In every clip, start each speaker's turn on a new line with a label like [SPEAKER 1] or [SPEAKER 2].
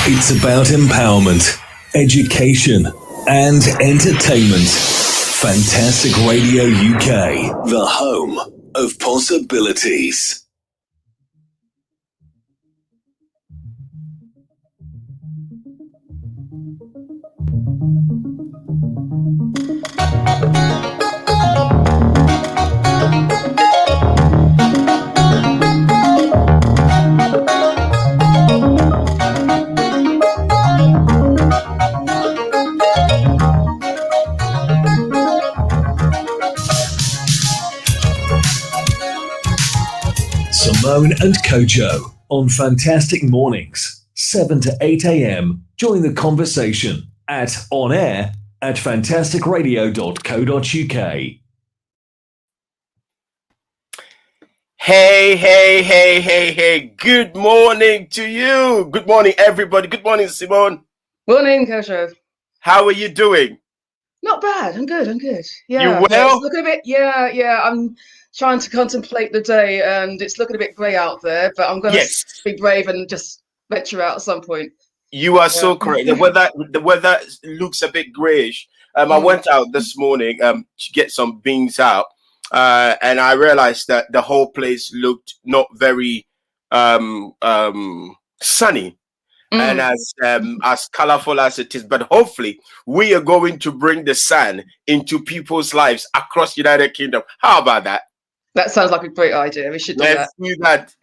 [SPEAKER 1] It's about empowerment, education, and entertainment. Fantastic Radio UK, the home of possibilities. Simone and Kojo on Fantastic Mornings, 7 to 8 a.m. Join the conversation at onair@fantasticradio.co.uk.
[SPEAKER 2] Hey. Good morning to you. Good morning, everybody. Good morning, Simone.
[SPEAKER 3] Morning, Kojo.
[SPEAKER 2] How are you doing?
[SPEAKER 3] Not bad. I'm good. Yeah.
[SPEAKER 2] You well?
[SPEAKER 3] Yeah, it's looking a bit, yeah. I'm trying to contemplate the day and it's looking a bit grey out there, but I'm going to be brave and just venture out at some point.
[SPEAKER 2] You are so correct. The weather looks a bit grayish. I went out this morning to get some beans out, and I realized that the whole place looked not very sunny. And as colorful as it is, but hopefully we are going to bring the sun into people's lives across the United Kingdom. How about that?
[SPEAKER 3] That sounds like a great idea. We should do that.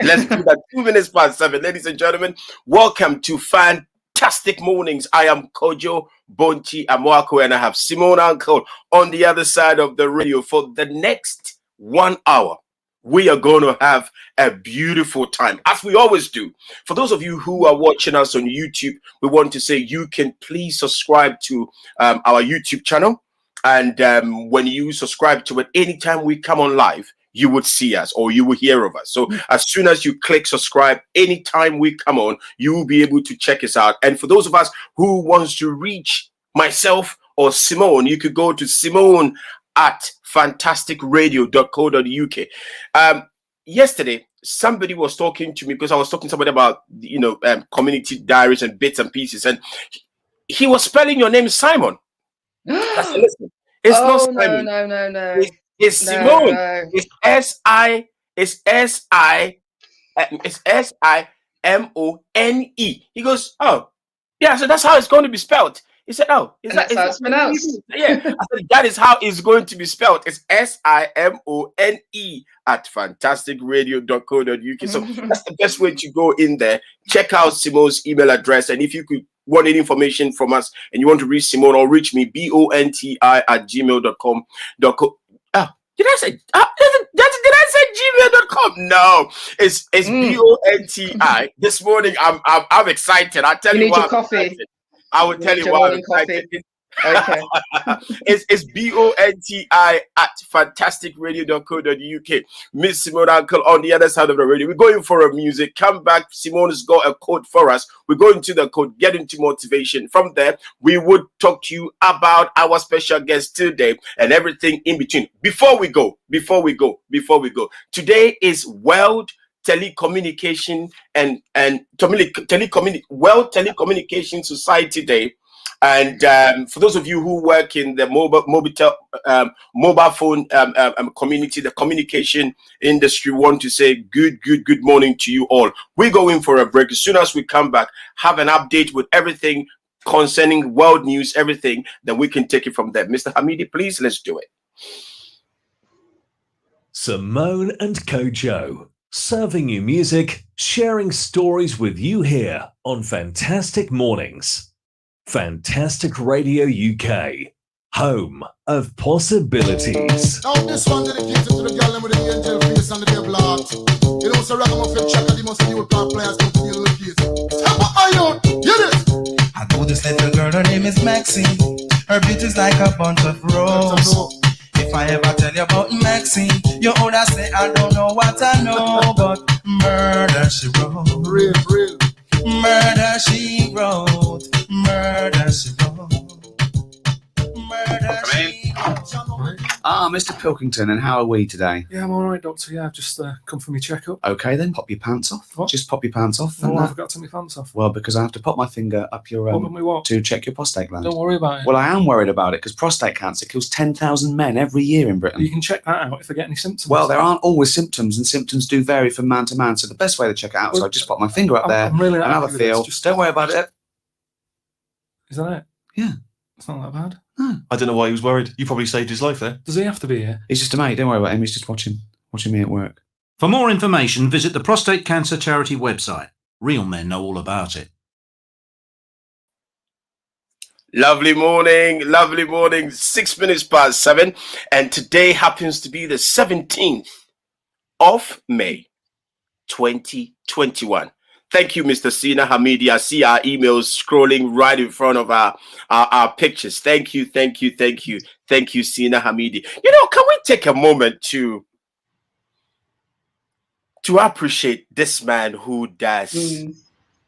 [SPEAKER 2] Let's do that. 2 minutes past 7. Ladies and gentlemen, welcome to Fantastic Mornings. I am Kojo Bonchi Amwako, and I have Simone Uncle on the other side of the radio for the next 1 hour. We are going to have a beautiful time, as we always do. For those of you who are watching us on YouTube, we want to say you can please subscribe to our YouTube channel. And when you subscribe to it, anytime we come on live, you would see us or you will hear of us. So as soon as you click subscribe, anytime we come on, you will be able to check us out. And for those of us who wants to reach myself or Simone, you could go to Simone at fantasticradio.co.uk. Yesterday, somebody was talking to me because I was talking to somebody about, community diaries and bits and pieces. And he was spelling your name Simon. I said, listen, it's not Simon.
[SPEAKER 3] No.
[SPEAKER 2] It's Simone. No. It's Simone. He goes, oh, yeah. So that's how it's going to be spelled. He said, oh,
[SPEAKER 3] that's how it's pronounced.
[SPEAKER 2] Yeah. I said, that is how it's going to be spelled. It's Simone at fantasticradio.co.uk. So that's the best way to go in there. Check out Simone's email address. And if you could want any information from us and you want to reach Simone or reach me, bonti@gmail.com. Did I say gmail.com? No, it's bonti. This morning I'm excited. I'll tell you why.
[SPEAKER 3] Your coffee.
[SPEAKER 2] Excited. I will tell you why I'm excited.
[SPEAKER 3] Okay.
[SPEAKER 2] It's bonti at fantasticradio.co.uk. Miss Simone Uncle on the other side of the radio. We're going for a music. Come back. Simone's got a quote for us. We go into the quote, get into motivation. From there, we would talk to you about our special guest today and everything in between. Before we go, today is World Telecommunication World Telecommunication Society Day. And for those of you who work in the mobile phone community, the communication industry, want to say good morning to you all. We're going for a break. As soon as we come back, have an update with everything concerning world news, everything, then we can take it from there. Mr. Hamidi, please, let's do it.
[SPEAKER 1] Simone and Kojo, serving you music, sharing stories with you here on Fantastic Mornings. Fantastic Radio UK, home of possibilities.
[SPEAKER 4] Now this one dedicated to the girl with the angel face and the devil heart. You know, so ragamuffin checker, the most new pop players come to deal with this. Step up, my youth, hear this.
[SPEAKER 5] I know this little girl, her name is Maxine. Her beauty's like a bunch of roses. If I ever tell you about Maxine, you would say I don't know what I know, but murder she wrote.
[SPEAKER 4] Real.
[SPEAKER 5] Murder she wrote. Murder she wrote. Murder she wrote.
[SPEAKER 6] Mr. Pilkington, and how are we today?
[SPEAKER 7] Yeah, I'm all right, Doctor. Yeah, I've just come for my checkup.
[SPEAKER 6] Okay, then pop your pants off.
[SPEAKER 7] What?
[SPEAKER 6] Just pop your pants off.
[SPEAKER 7] Why have I got to take my pants off?
[SPEAKER 6] Well, because I have to pop my finger up your to check your prostate gland.
[SPEAKER 7] Don't worry about it.
[SPEAKER 6] Well, I am worried about it because prostate cancer kills 10,000 men every year in Britain.
[SPEAKER 7] You can check that out if I get any symptoms.
[SPEAKER 6] Well, there aren't always symptoms, and symptoms do vary from man to man. So the best way to check it out is I just pop my finger up there
[SPEAKER 7] I'm really
[SPEAKER 6] and have a feel.
[SPEAKER 7] Just
[SPEAKER 6] don't worry about it.
[SPEAKER 7] Is that it?
[SPEAKER 6] Yeah.
[SPEAKER 7] It's not that bad.
[SPEAKER 6] No.
[SPEAKER 8] I don't know why he was worried. You probably saved his life there.
[SPEAKER 7] Does he have to be here?
[SPEAKER 6] He's just a mate. Don't worry about him. He's just watching me at work.
[SPEAKER 9] For more information, visit the Prostate Cancer Charity website. Real men know all about it.
[SPEAKER 2] Lovely morning, 6 minutes past 7. And today happens to be the 17th of May, 2021. Thank you, Mr. Sina Hamidi. I see our emails scrolling right in front of our pictures. Thank you, Sina Hamidi. You know, can we take a moment to appreciate this man who does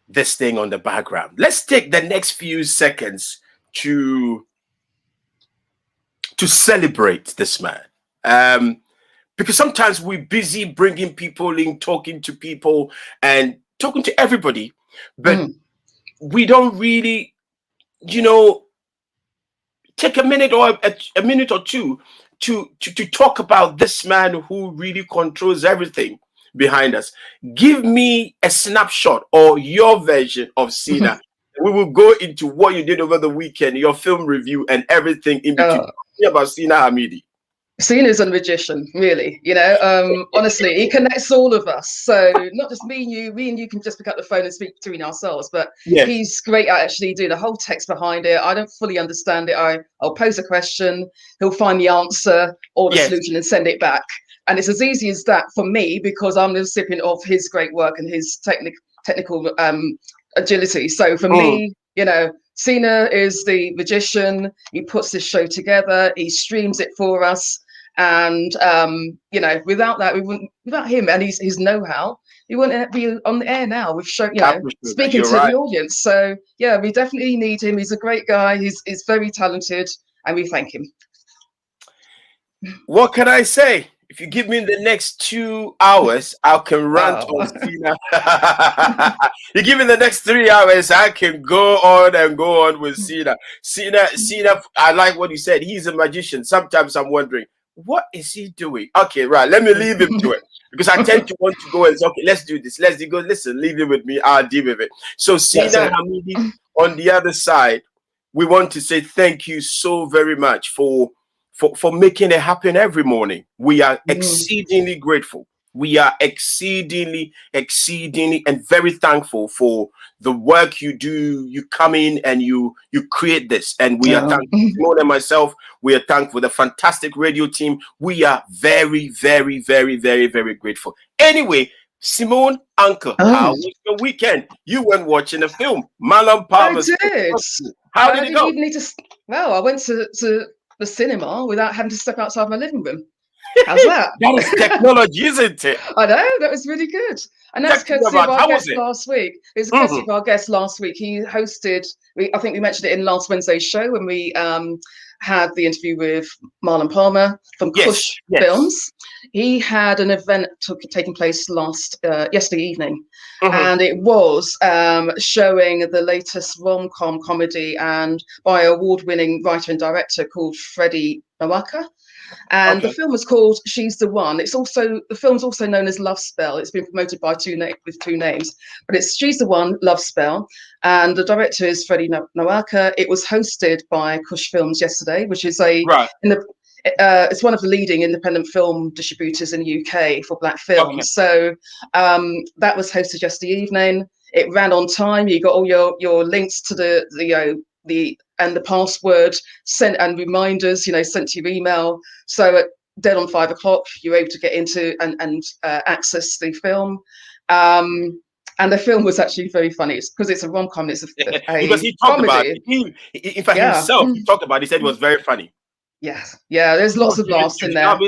[SPEAKER 2] this thing on the background? Let's take the next few seconds to celebrate this man. Because sometimes we're busy bringing people in, talking to people, and talking to everybody, but we don't really, take a minute or a minute or two to talk about this man who really controls everything behind us. Give me a snapshot or your version of Sina. We will go into what you did over the weekend, your film review, and everything in between. About Sina Hamidi.
[SPEAKER 3] Sina's a magician, really. Honestly, he connects all of us. So not just me and you can just pick up the phone and speak between ourselves, but he's great at actually doing the whole text behind it. I don't fully understand it. I'll pose a question, he'll find the answer or the solution and send it back. And it's as easy as that for me because I'm the recipient of his great work and his technical agility. So for me, Sina is the magician. He puts this show together. He streams it for us. And, without that, without him and his know-how, he wouldn't be on the air now. We've shown, speaking to the audience. So, yeah, we definitely need him. He's a great guy. He's very talented, and we thank him.
[SPEAKER 2] What can I say? If you give me the next 2 hours, I can rant on Sina. You give me the next 3 hours, I can go on with Sina. Sina, I like what you said. He's a magician. Sometimes I'm wondering, what is he doing? Okay, right. Let me leave him to it. Because I tend to want to go and say, okay, let's do this. Let's go. Listen, leave it with me. I'll deal with it. So Sina Hamidi, on the other side, we want to say thank you so very much for making it happen every morning. We are exceedingly grateful. We are exceedingly and very thankful for the work you do. You come in and you create this, and we are thankful. Simone and myself, we are thankful. The fantastic radio team, we are very, very, very, very, very grateful. Anyway, Simone, Uncle, how was your weekend? You went watching a film, Macaulay.
[SPEAKER 3] I did.
[SPEAKER 2] How did it go?
[SPEAKER 3] Well, I went to the cinema without having to step outside my living room. How's that?
[SPEAKER 2] That is technology, isn't it?
[SPEAKER 3] I know, that was really good. And that's courtesy of our guest last week. It was courtesy of our guest last week. He hosted, I think we mentioned it in last Wednesday's show when we had the interview with Marlon Palmer from Kush Films. He had an event taking place yesterday evening, and it was showing the latest rom-com comedy and by award-winning writer and director called Freddie Nawaka. And the film was called She's the One. The film's also known as Love Spell. It's been promoted by two names, but it's She's the One, Love Spell. And the director is Freddie Nawaka. It was hosted by Kush Films yesterday, which is it's one of the leading independent film distributors in the UK for black films. So that was hosted yesterday evening. It ran on time. You got all your links to the password sent and reminders, sent to your email. So at dead on 5 o'clock, you're able to get into and access the film. And the film was actually very funny. It's because it's a rom-com. It's
[SPEAKER 2] because he talked about it. In fact, himself, he talked about it. He said it was very funny.
[SPEAKER 3] Yeah. There's lots of laughs in there.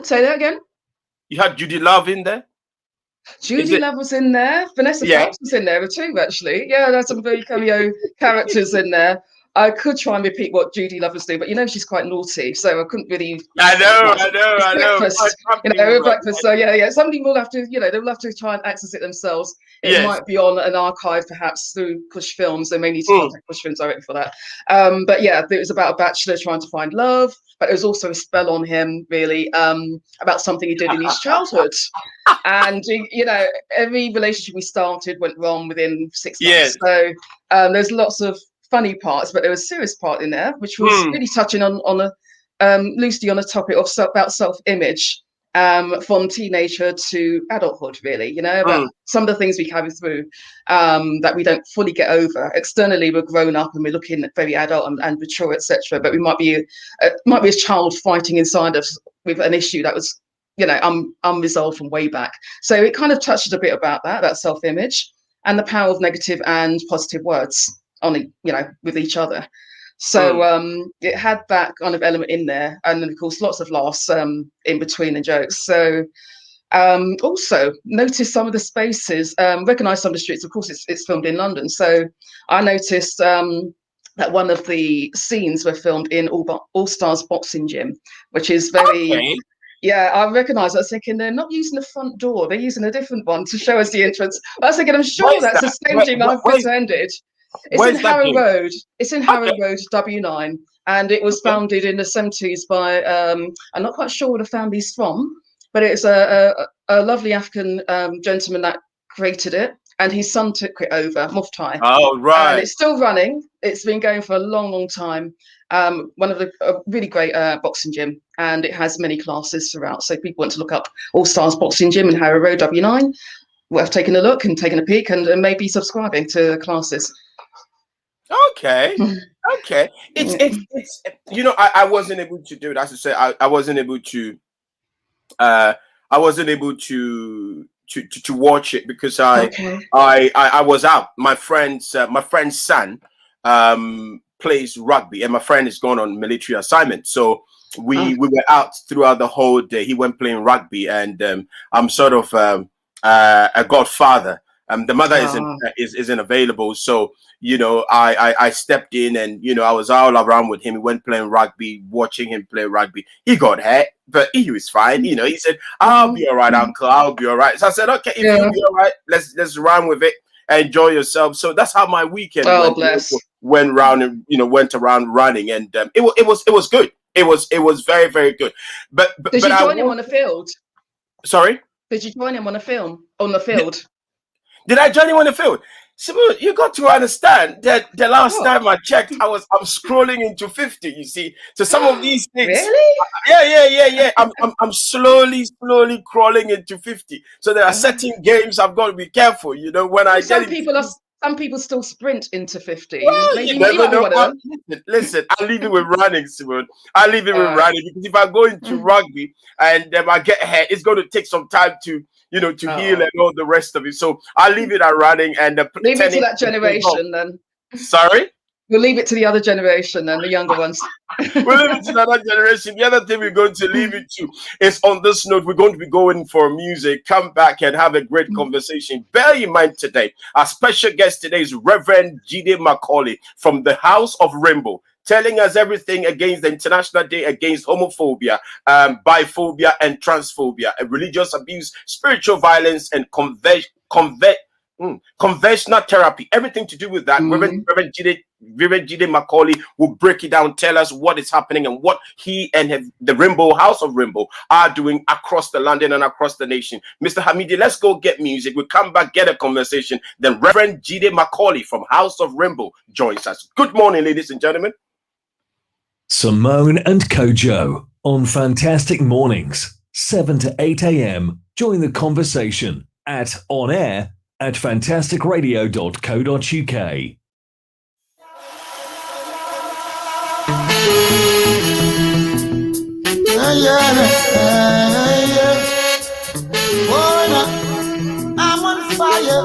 [SPEAKER 3] Say that again.
[SPEAKER 2] You had Judy Love in there.
[SPEAKER 3] Judy Love was in there. Vanessa Phelps was in there too, actually. Yeah, there's some very cameo characters in there. I could try and repeat what Judy lovers do, but she's quite naughty, so I couldn't really.
[SPEAKER 2] I know.
[SPEAKER 3] Breakfast, breakfast. So yeah. Somebody will have to, they'll have to try and access it themselves. It might be on an archive, perhaps through Push Films. They may need to contact Push Films directly for that. But yeah, it was about a bachelor trying to find love, but there was also a spell on him, really, about something he did in his childhood. And every relationship we started went wrong within 6 months. So there's lots of funny parts, but there was a serious part in there, which was really touching on a loosely on a topic of about self-image, from teenager to adulthood, really. About some of the things we carry through that we don't fully get over. Externally, we're grown up and we're looking very adult and mature, etc. But we might be a child fighting inside us with an issue that was unresolved from way back. So it kind of touched a bit about self-image and the power of negative and positive words on with each other. So it had that kind of element in there, and then of course lots of laughs in between the jokes. So also noticed some of the spaces, recognized some of the streets. Of course it's filmed in London, so I noticed that one of the scenes were filmed in All Stars boxing gym, which is very Yeah, I recognised. I was thinking they're not using the front door; they're using a different one to show us the entrance. I was thinking, I'm sure that's the staging I've pretended. It's in Harrow Road. It's in Harrow Road, W9, and it was founded in the 70s by I'm not quite sure where the family's from, but it's a lovely African gentleman that created it, and his son took it over, Muftai.
[SPEAKER 2] Oh, right.
[SPEAKER 3] And it's still running. It's been going for a long, long time. One of the really great boxing gym, and it has many classes throughout. So if people want to look up All Stars Boxing Gym in Harrow Road, W9, worth taking a look and taking a peek, and maybe subscribing to the classes.
[SPEAKER 2] Okay. It's I wasn't able to do it. As I say, I wasn't able to watch it because I was out. My friend's son plays rugby, and my friend is going on military assignment, so we were out throughout the whole day. He went playing rugby, and I'm sort of a godfather. The mother isn't available, so I stepped in, and I was all around with him. He went playing rugby, watching him play rugby. He got hurt, but he was fine. He said, "I'll be all right, Uncle. I'll be all right." So I said, "Okay, if you'll be all right, let's run with it. Enjoy yourself." So that's how my weekend went around, and went around running, and it was good. It was very, very good. But
[SPEAKER 3] did you join him on the field?
[SPEAKER 2] Sorry?
[SPEAKER 3] Did you join him on the field?
[SPEAKER 2] Did I join him on the field? Simone, you got to understand that the last time I checked, I'm scrolling into 50. You see, so some of these things.
[SPEAKER 3] Really?
[SPEAKER 2] Yeah. I'm slowly crawling into 50. So there are certain games I've got to be careful. When I
[SPEAKER 3] some people still sprint into 50.
[SPEAKER 2] Well, you never know. Listen, I leave it with running, Simone. I leave it with running, because if I go into rugby and I get hurt, it's going to take some time to heal and all the rest of it. So I leave it at running and
[SPEAKER 3] leave it to that generation then.
[SPEAKER 2] Sorry?
[SPEAKER 3] We'll leave it to the other generation then, the younger ones.
[SPEAKER 2] We'll leave it to the other generation. The other thing we're going to leave it to is, on this note, we're going to be going for music, come back and have a great conversation. Bear in mind today, our special guest today is Rev.Jide Macaulay from the House of Rainbow, telling us everything against the International Day against homophobia, biphobia, and transphobia, religious abuse, spiritual violence, and conventional therapy. Everything to do with that. Rev.Jide Macaulay will break it down, tell us what is happening and what he and the House of Rainbow are doing across the London and across the nation. Mr. Hamidi, let's go get music. We'll come back, get a conversation. Then Rev.Jide Macaulay from House of Rainbow joins us. Good morning, ladies and gentlemen.
[SPEAKER 1] Simone and Kojo on Fantastic Mornings, 7 to 8 a.m. Join the conversation at On Air at fantasticradio.co.uk.
[SPEAKER 4] I'm on fire.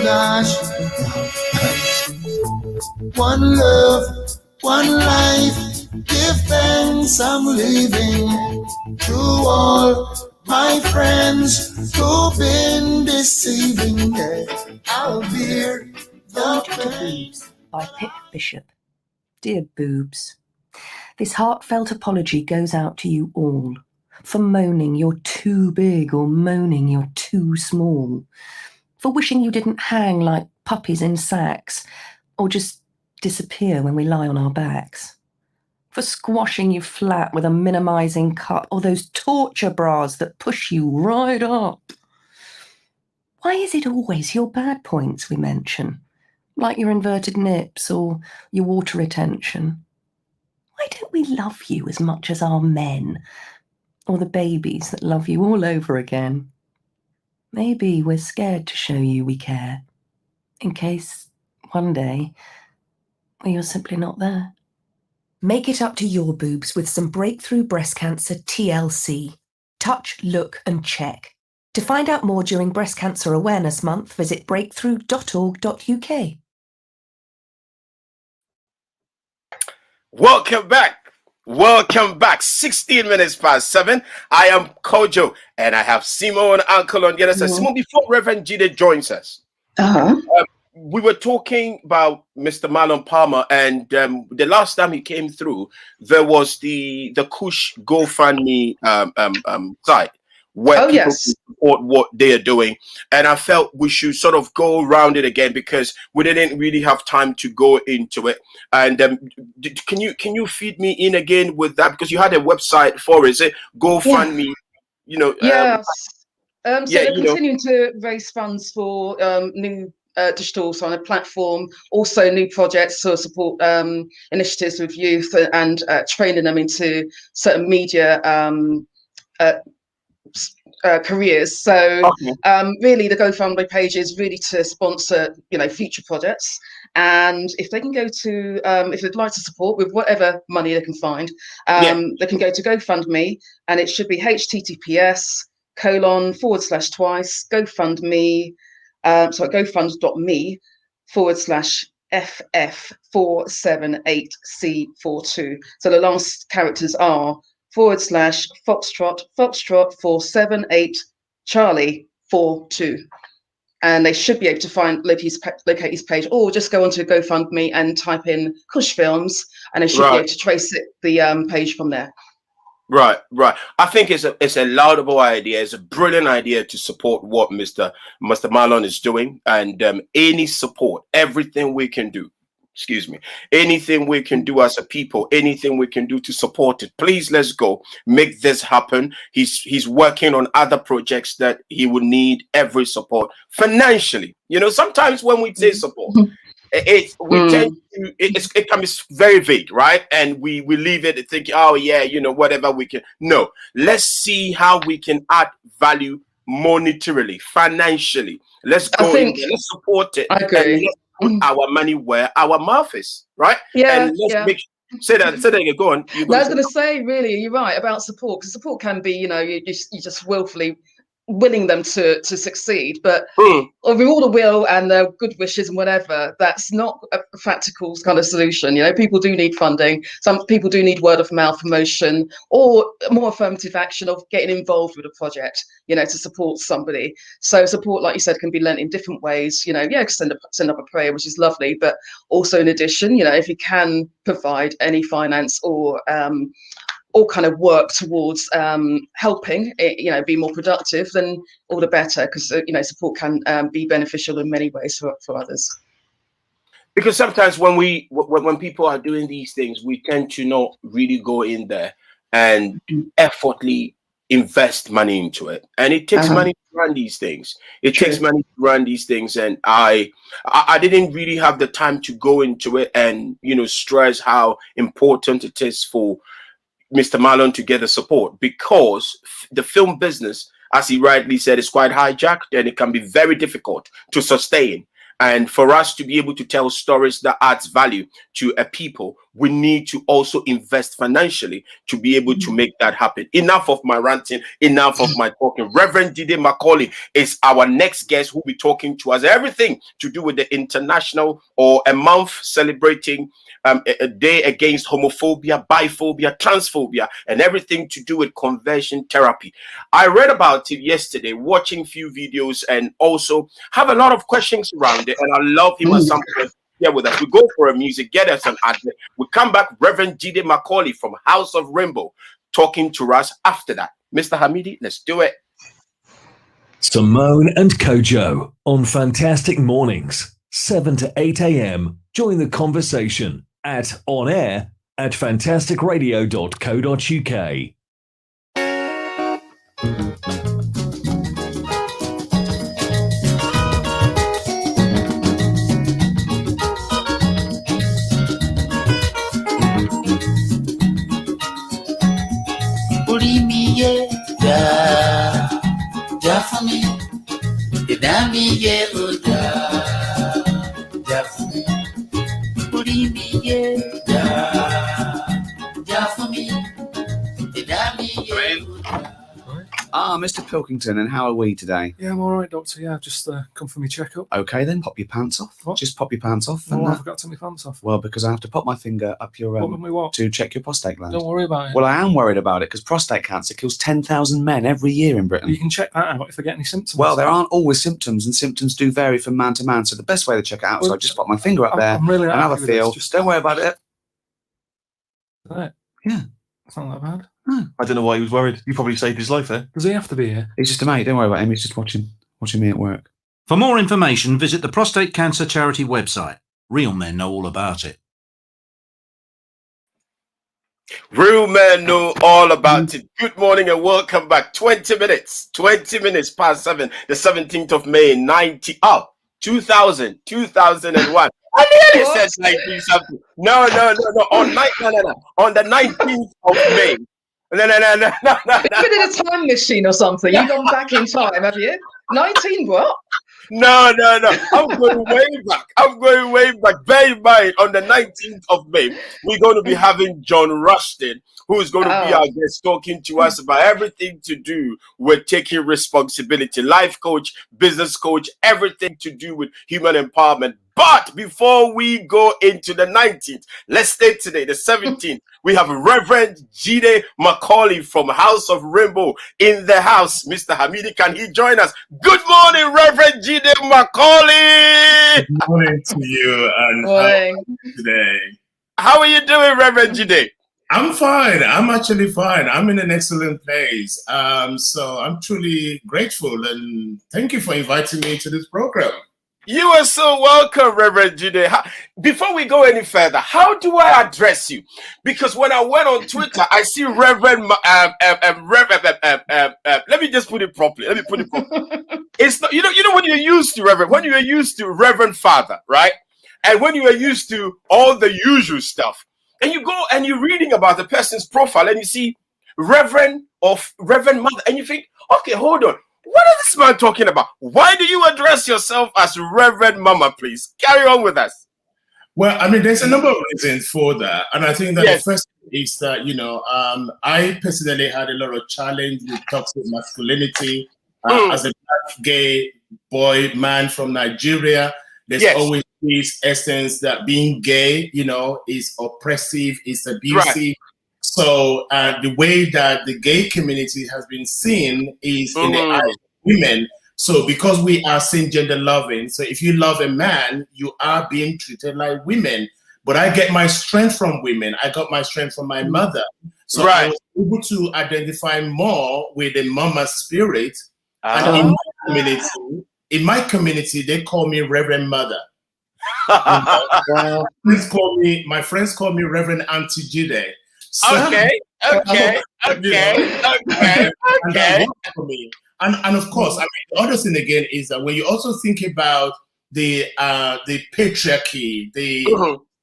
[SPEAKER 4] Gosh. One love, one life. Give thanks, I'm living. To all my friends who've been deceiving, I'll bear the pain.
[SPEAKER 10] By Pip Bishop. Dear boobs, this heartfelt apology goes out to you all for moaning you're too big or moaning you're too small, for wishing you didn't hang like puppies in sacks or just disappear when we lie on our backs, for squashing you flat with a minimizing cup or those torture bras that push you right up. Why is it always your bad points we mention, like your inverted nips or your water retention? Why don't we love you as much as our men, or the babies that love you all over again? Maybe we're scared to show you we care, in case one day you're simply not there. Make it up to your boobs with some breakthrough breast cancer TLC. Touch, look, and check. To find out more during Breast Cancer Awareness Month, visit breakthrough.org.uk.
[SPEAKER 2] Welcome back. Welcome back. 16 minutes past 7. I am Kojo, and I have Simone Uncle on the other side. Simone, before Rev.Jide joins us, we were talking about Mr. Marlon Palmer, and the last time he came through, there was the Kush GoFundMe site where people can support what they are doing, and I felt we should sort of go around it again because we didn't really have time to go into it. And can you feed me in again with that, because you had a website for it? Is it GoFundMe? You know,
[SPEAKER 3] so they're continuing to raise funds for new digital on a platform, also new projects to support initiatives with youth and training them into certain media careers. So really the GoFundMe page is really to sponsor, future projects. And if they can go to, if they'd like to support with whatever money they can find, they can go to GoFundMe, and it should be https://GoFundMe, GoFund.me/FF478C42. So the last characters are /Foxtrot 478 Charlie 42. And they should be able to locate his page, or just go onto GoFundMe and type in Kush Films, and they should be able to trace the page from there.
[SPEAKER 2] Right. I think it's a laudable idea. It's a brilliant idea to support what Mr. Marlon is doing, and any support, everything we can do. Anything we can do as a people, anything we can do to support it. Please, let's go make this happen. He's working on other projects that he will need every support financially. Sometimes when we say support, it can be very vague, right? And we leave it thinking, oh yeah, whatever we can. No, let's see how we can add value monetarily, financially. Let's go in there, let's support it.
[SPEAKER 3] I agree.
[SPEAKER 2] Put our money where our mouth is, right? And let's make say that again. Go on.
[SPEAKER 3] I was going to say, really, you're right about support, because support can be, you just willfully willing them to succeed, but with all the will and the good wishes and whatever, that's not a practical kind of solution. People do need funding. Some people do need word of mouth promotion, or more affirmative action of getting involved with a project, to support somebody. So support, like you said, can be lent in different ways. Send up a prayer, which is lovely, but also in addition, if you can provide any finance or kind of work towards helping it, be more productive, then all the better, because support can be beneficial in many ways for others.
[SPEAKER 2] Because sometimes when people are doing these things, we tend to not really go in there and effortfully invest money into it, and it takes money to run these things. And I didn't really have the time to go into it and stress how important it is for Mr. Marlon to get the support, because the film business, as he rightly said, is quite hijacked, and it can be very difficult to sustain. And for us to be able to tell stories that adds value to a people, we need to also invest financially to be able to make that happen. Enough of my ranting, enough of my talking. Rev.Jide Macaulay is our next guest, who will be talking to us everything to do with the international, or a month celebrating a day against homophobia, biphobia, transphobia, and everything to do with conversion therapy. I read about it yesterday, watching few videos, and also have a lot of questions around it. And I love him as somebody here with us. We go for a music, get us an advert. We come back, Rev.Jide Macaulay from House of Rainbow, talking to us after that. Mr. Hamidi, let's do it.
[SPEAKER 1] Simone and Kojo on Fantastic Mornings, 7 to 8 a.m. Join the conversation at onair@fantasticradio.co.uk.
[SPEAKER 6] Mr. Pilkington, and how are we today?
[SPEAKER 7] Yeah, I'm all right, Doctor. Yeah, I've just come for my checkup.
[SPEAKER 6] Okay, then pop your pants off.
[SPEAKER 7] What?
[SPEAKER 6] Just pop your pants off.
[SPEAKER 7] Oh, I forgot to take my pants off.
[SPEAKER 6] Well, because I have to pop my finger up your to check your prostate gland.
[SPEAKER 7] Don't worry about it.
[SPEAKER 6] Well, I am worried about it because prostate cancer kills 10,000 men every year in Britain.
[SPEAKER 7] You can check that out if I get any symptoms.
[SPEAKER 6] Well, there aren't always symptoms, and symptoms do vary from man to man. So the best way to check it out, so I just pop my finger up there
[SPEAKER 7] I'm really
[SPEAKER 6] and have a feel. Just don't worry about it.
[SPEAKER 7] Is that it?
[SPEAKER 6] Yeah.
[SPEAKER 7] It's not that bad.
[SPEAKER 6] No.
[SPEAKER 8] I don't know why he was worried. You probably saved his life there.
[SPEAKER 7] Does he have to be here?
[SPEAKER 6] He's just a mate. Don't worry about him. He's just watching me at work.
[SPEAKER 9] For more information, visit the Prostate Cancer Charity website. Real men know all about it.
[SPEAKER 2] Real men know all about it. Good morning and welcome back. 20 minutes past 7, the 17th of May, 2001. I nearly said 19 something. No. On the 19th of May. No.
[SPEAKER 3] You've been in a time machine or something. You've gone back in time, have you? 19 what?
[SPEAKER 2] No. I'm going way back. Bear in mind, on the 19th of May, we're going to be having John Rushton, who is going to be our guest, talking to us about everything to do with taking responsibility. Life coach, business coach, everything to do with human empowerment. But before we go into the 19th, let's stay today, the 17th. We have Rev.Jide Macaulay from House of Rainbow in the house. Mr. Hamidi, can he join us? Good morning, Rev.Jide Macaulay.
[SPEAKER 11] Good morning to you and how are you today.
[SPEAKER 2] How are you doing, Rev.Jide?
[SPEAKER 11] I'm fine. I'm actually fine. I'm in an excellent place. So I'm truly grateful and thank you for inviting me to this program.
[SPEAKER 2] You are so welcome, Rev.Jide. Before we go any further, how do I address you? Because when I went on Twitter, I see Reverend. Let me just put it properly. It's not, you know when you're used to Reverend, when you're used to Reverend Father, right? And when you are used to all the usual stuff, and you go and you're reading about the person's profile, and you see Reverend Mother, and you think, okay, hold on. What is this man talking about? Why do you address yourself as Reverend Mama, please? Carry on with us.
[SPEAKER 11] Well, I mean, there's a number of reasons for that. And I think that the first is that, I personally had a lot of challenge with toxic masculinity. As a black, gay boy, man from Nigeria, there's always this essence that being gay, is oppressive, is abusive. Right. So the way that the gay community has been seen is in the eyes of women. So because we are seen gender loving, so if you love a man, you are being treated like women. But I get my strength from women. I got my strength from my mother. So I was able to identify more with the mama spirit. And in my community, they call me Reverend Mother. My friends call me Reverend Auntie Jide. So,
[SPEAKER 2] okay.
[SPEAKER 11] And of course, I mean, the other thing again is that when you also think about the patriarchy, the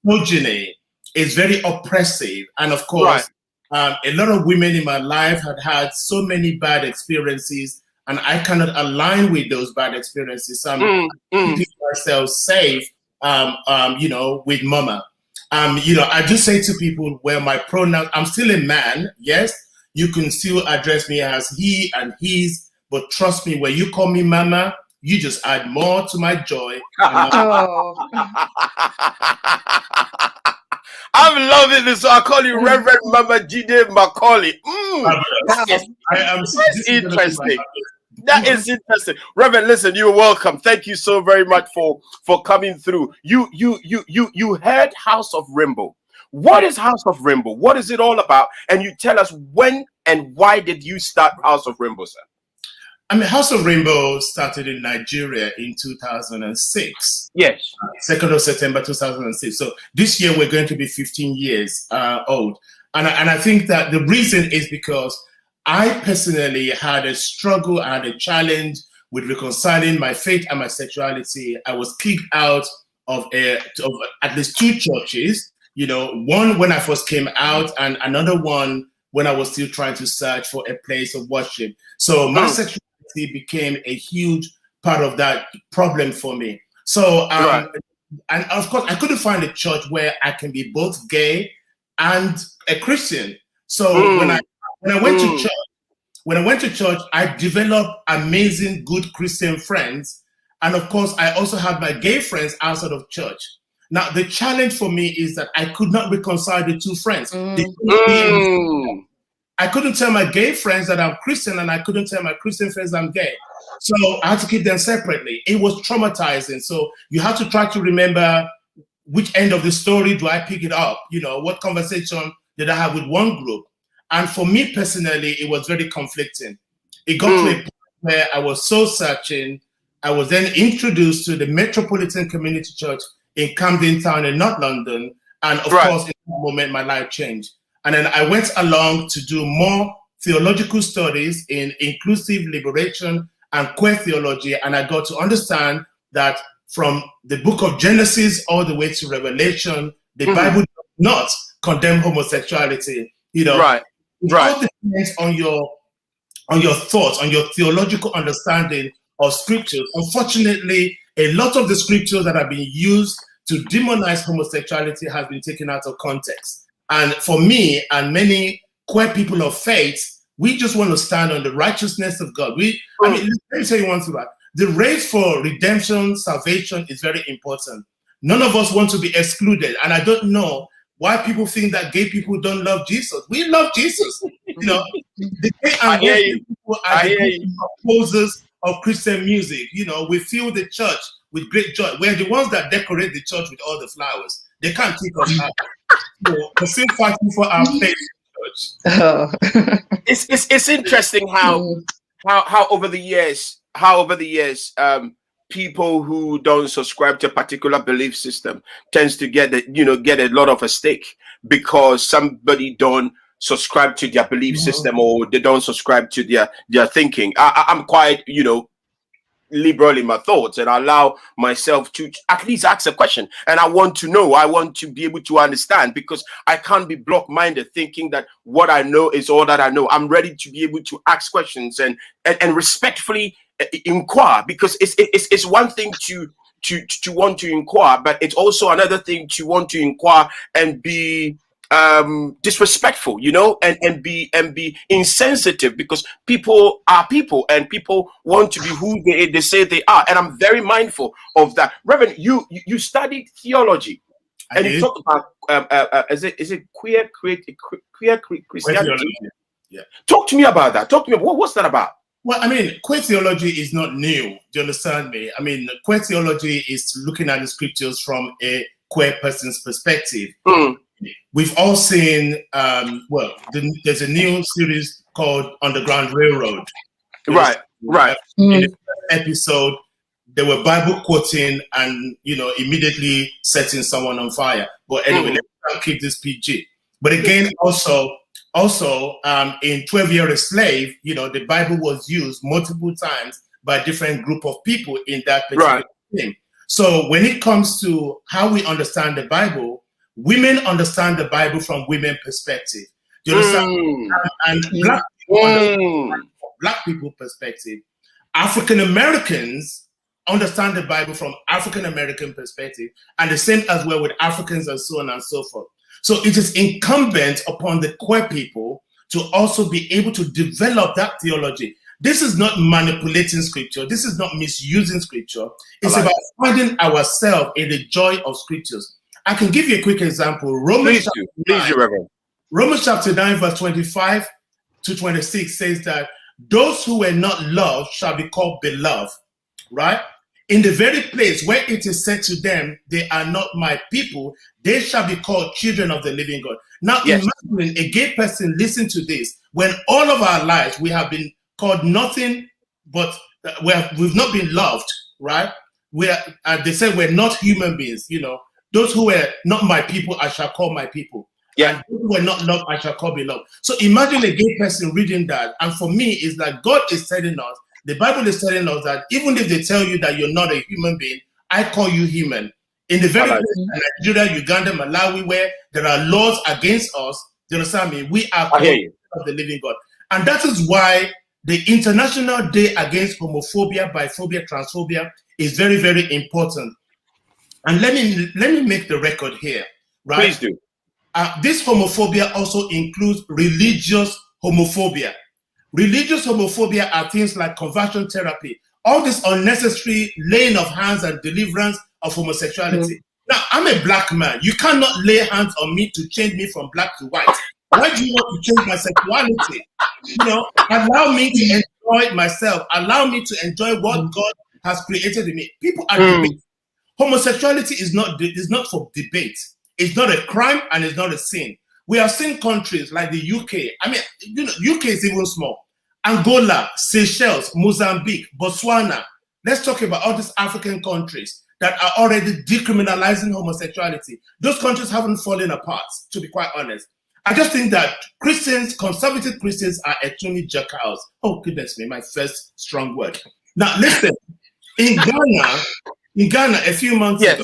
[SPEAKER 11] misogyny is very oppressive, and of course, a lot of women in my life had so many bad experiences, and I cannot align with those bad experiences. So I'm keeping myself safe, with Mama. I just say to people, well, my pronouns, I'm still a man, yes. You can still address me as he and his, but trust me, when you call me Mama, you just add more to my joy.
[SPEAKER 2] I'm loving this. So I call you Reverend Mama Jide Macaulay.
[SPEAKER 11] That's interesting.
[SPEAKER 2] That is interesting. Reverend, listen, you're welcome. Thank you so very much for coming through. You heard House of Rainbow. What is House of Rainbow? What is it all about? And you tell us when and why did you start House of Rainbow, sir?
[SPEAKER 11] I mean, House of Rainbow started in Nigeria in 2006.
[SPEAKER 2] Yes.
[SPEAKER 11] 2nd of September 2006. So this year we're going to be 15 years old. And I think that the reason is because I personally had a struggle, I had a challenge with reconciling my faith and my sexuality. I was kicked out of at least 2 churches, one when I first came out and another one when I was still trying to search for a place of worship. So my sexuality became a huge part of that problem for me. So, and of course, I couldn't find a church where I can be both gay and a Christian. So when I went to church, I developed amazing, good Christian friends. And of course, I also had my gay friends outside of church. Now, the challenge for me is that I could not reconcile the 2 friends. I couldn't tell my gay friends that I'm Christian, and I couldn't tell my Christian friends I'm gay. So I had to keep them separately. It was traumatizing. So you have to try to remember which end of the story do I pick it up? What conversation did I have with one group? And for me personally, it was very conflicting. It got to a point where I was so searching. I was then introduced to the Metropolitan Community Church in Camden Town in North London. And of course, in that moment, my life changed. And then I went along to do more theological studies in inclusive liberation and queer theology. And I got to understand that from the book of Genesis all the way to Revelation, the Bible does not condemn homosexuality. It all depends on your thoughts, on your theological understanding of scriptures. Unfortunately, a lot of the scriptures that have been used to demonize homosexuality has been taken out of context. And for me and many queer people of faith, we just want to stand on the righteousness of God. Let me tell you one thing about the race for redemption, salvation is very important. None of us want to be excluded. And I don't know why people think that gay people don't love Jesus. We love Jesus. The gay and gay people are the composers of Christian music. We fill the church with great joy. We're the ones that decorate the church with all the flowers. They can't kick us out. We're still fighting for our place in church.
[SPEAKER 2] It's interesting how over the years, people who don't subscribe to a particular belief system tends to get a lot of a stake because somebody don't subscribe to their belief system or they don't subscribe to their thinking. I'm quite liberal in my thoughts and I allow myself to at least ask a question, and I want to know, I want to be able to understand, because I can't be block-minded thinking that what I know is all that I know. I'm ready to be able to ask questions and respectfully inquire, because it's one thing to want to inquire, but it's also another thing to want to inquire and be disrespectful, and be insensitive, because people are people and people want to be who they say they are, and I'm very mindful of that. Reverend, you studied theology, and you talk about is it queer Christianity?
[SPEAKER 11] Yeah.
[SPEAKER 2] Talk to me about that. Talk to me. What's that about?
[SPEAKER 11] Well, I mean, queer theology is not new. Do you understand me? I mean, queer theology is looking at the scriptures from a queer person's perspective. We've all seen, there's a new series called Underground Railroad.
[SPEAKER 2] Right.
[SPEAKER 11] In the first episode, they were Bible quoting and, immediately setting someone on fire. But anyway, let's not keep this PG. But again, also in 12 Years a Slave, the Bible was used multiple times by different group of people in that particular thing. So when it comes to how we understand the Bible, women understand the Bible from women's perspective. Do you understand? And black people understand from black people perspective. African Americans understand the Bible from African American perspective, and the same as well with Africans and so on and so forth. So it is incumbent upon the queer people to also be able to develop that theology. This is not manipulating scripture. This is not misusing scripture. It's about finding ourselves in the joy of scriptures. I can give you a quick example. Romans chapter 9, verse 25 to 26 says that those who were not loved shall be called beloved, right? In the very place where it is said to them, they are not my people, they shall be called children of the living God. Now, imagine a gay person listen to this when all of our lives we have been called nothing but we've not been loved, right? They say we're not human beings, you know. Those who were not my people, I shall call my people. And those who were not loved, I shall call beloved. So imagine a gay person reading that. And for me, it's that God is telling us, the Bible is telling us that even if they tell you that you're not a human being, I call you human. In the very place in Nigeria, Uganda, Malawi, where there are laws against us, you understand me? We are called of the living God. And that is why the International Day Against Homophobia, Biphobia, Transphobia is very, very important. And let me make the record here, right?
[SPEAKER 2] Please do.
[SPEAKER 11] This homophobia also includes religious homophobia. Religious homophobia are things like conversion therapy, all this unnecessary laying of hands and deliverance of homosexuality. Now, I'm a black man. You cannot lay hands on me to change me from black to white. Why do you want to change my sexuality? You know, allow me to enjoy myself. Allow me to enjoy what God has created in me. People are debating. Homosexuality is not for debate. It's not a crime and it's not a sin. We have seen countries like the UK. I mean, you know, UK is even small. Angola, Seychelles, Mozambique, Botswana. Let's talk about all these African countries that are already decriminalizing homosexuality. Those countries haven't fallen apart, to be quite honest. I just think that Christians, conservative Christians, are extremely jackals. Oh, goodness me, my first strong word. Now, listen, in Ghana, a few months ago,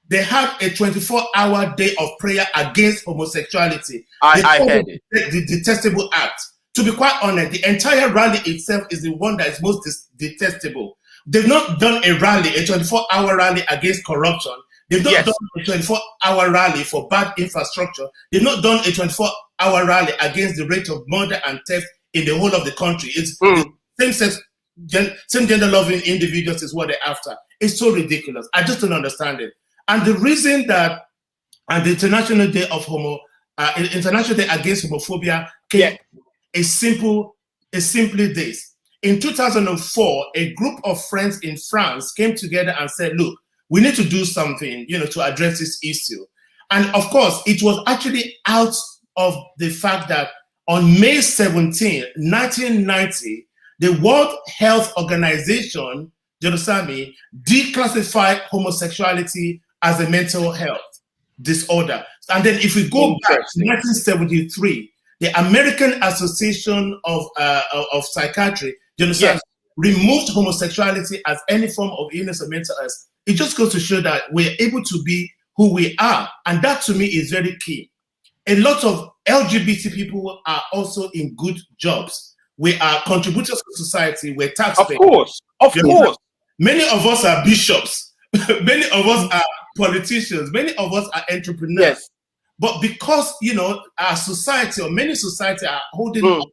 [SPEAKER 11] they had a 24-hour day of prayer against homosexuality.
[SPEAKER 2] I heard it.
[SPEAKER 11] The detestable act. To be quite honest, the entire rally itself is the one that is most detestable. They've not done a rally, a 24-hour rally against corruption. They've not done a 24-hour rally for bad infrastructure. They've not done a 24-hour rally against the rate of murder and theft in the whole of the country. It's same gender-loving individuals is what they're after. It's so ridiculous. I just don't understand it. And the reason that the International Day Against Homophobia came is simply this. In 2004, a group of friends in France came together and said, look, we need to do something, you know, to address this issue. And of course, it was actually out of the fact that on May 17, 1990, the World Health Organization, you understand me, declassified homosexuality as a mental health disorder. And then if we go back to 1973, the American Association of Psychiatry, you understand, removed homosexuality as any form of illness or mental illness. It just goes to show that we're able to be who we are. And that to me is very key. A lot of LGBT people are also in good jobs. We are contributors to society. We're taxpayers.
[SPEAKER 2] Of course.
[SPEAKER 11] Many of us are bishops. Many of us are politicians. Many of us are entrepreneurs. But because, you know, our society or many society are holding on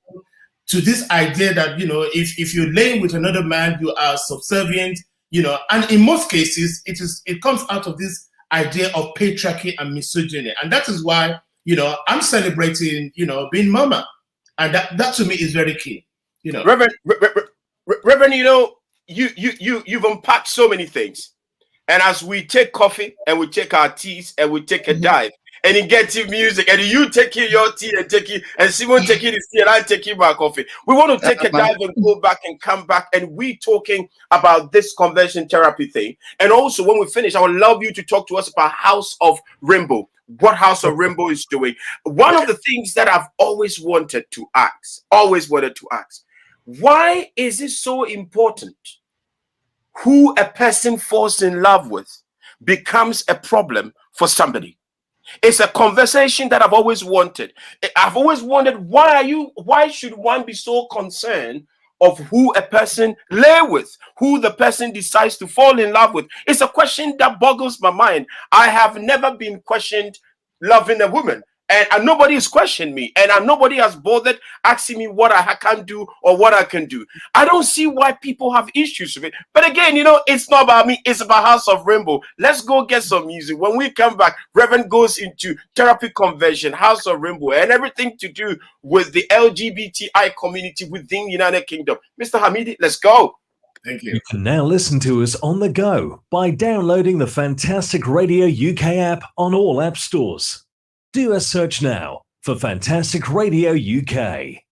[SPEAKER 11] to this idea that, you know, if you're laying with another man, you are subservient, you know, and in most cases, it comes out of this idea of patriarchy and misogyny. And that is why, you know, I'm celebrating, you know, being mama. And that to me is very key. You know,
[SPEAKER 2] Reverend, you know, you've unpacked so many things. And as we take coffee and we take our teas and we take a dive, and it gets you music, and you take your tea and Simone take his tea and I take my coffee. We want to take a dive and go back and come back, and we talking about this conversion therapy thing. And also, when we finish, I would love you to talk to us about House of Rainbow. What House of Rainbow is doing. One of the things that I've always wanted to ask, why is it so important who a person falls in love with becomes a problem for somebody? It's a conversation that I've always wanted. I've always wondered, why should one be so concerned of who a person lay with, who the person decides to fall in love with? It's a question that boggles my mind. I have never been questioned loving a woman. and nobody is questioning me, and nobody has bothered asking me what I can do or what I can do. I don't see why people have issues with it. But again, it's not about me. It's about House of Rainbow. Let's go get some music. When we come back, Reverend goes into therapy conversion, House of Rainbow, and everything to do with the LGBTI community within the United Kingdom. Mr. Hamidi, let's go.
[SPEAKER 11] Thank you.
[SPEAKER 1] You can now listen to us on the go by downloading the Fantastic Radio UK app on all app stores. Do a search now for Fantastic Radio UK.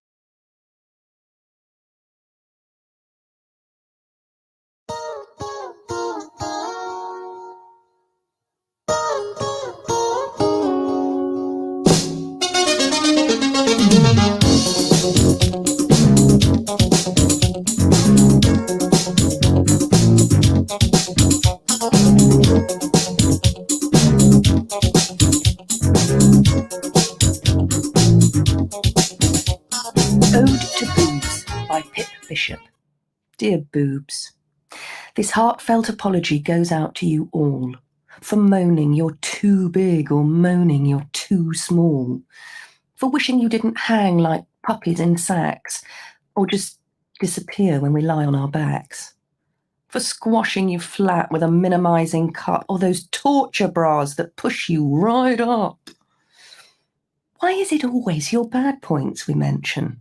[SPEAKER 10] Ode to Boobs by Pip Bishop. Dear Boobs, this heartfelt apology goes out to you all for moaning you're too big or moaning you're too small, for wishing you didn't hang like puppies in sacks or just disappear when we lie on our backs, for squashing you flat with a minimizing cup or those torture bras that push you right up. Why is it always your bad points we mention?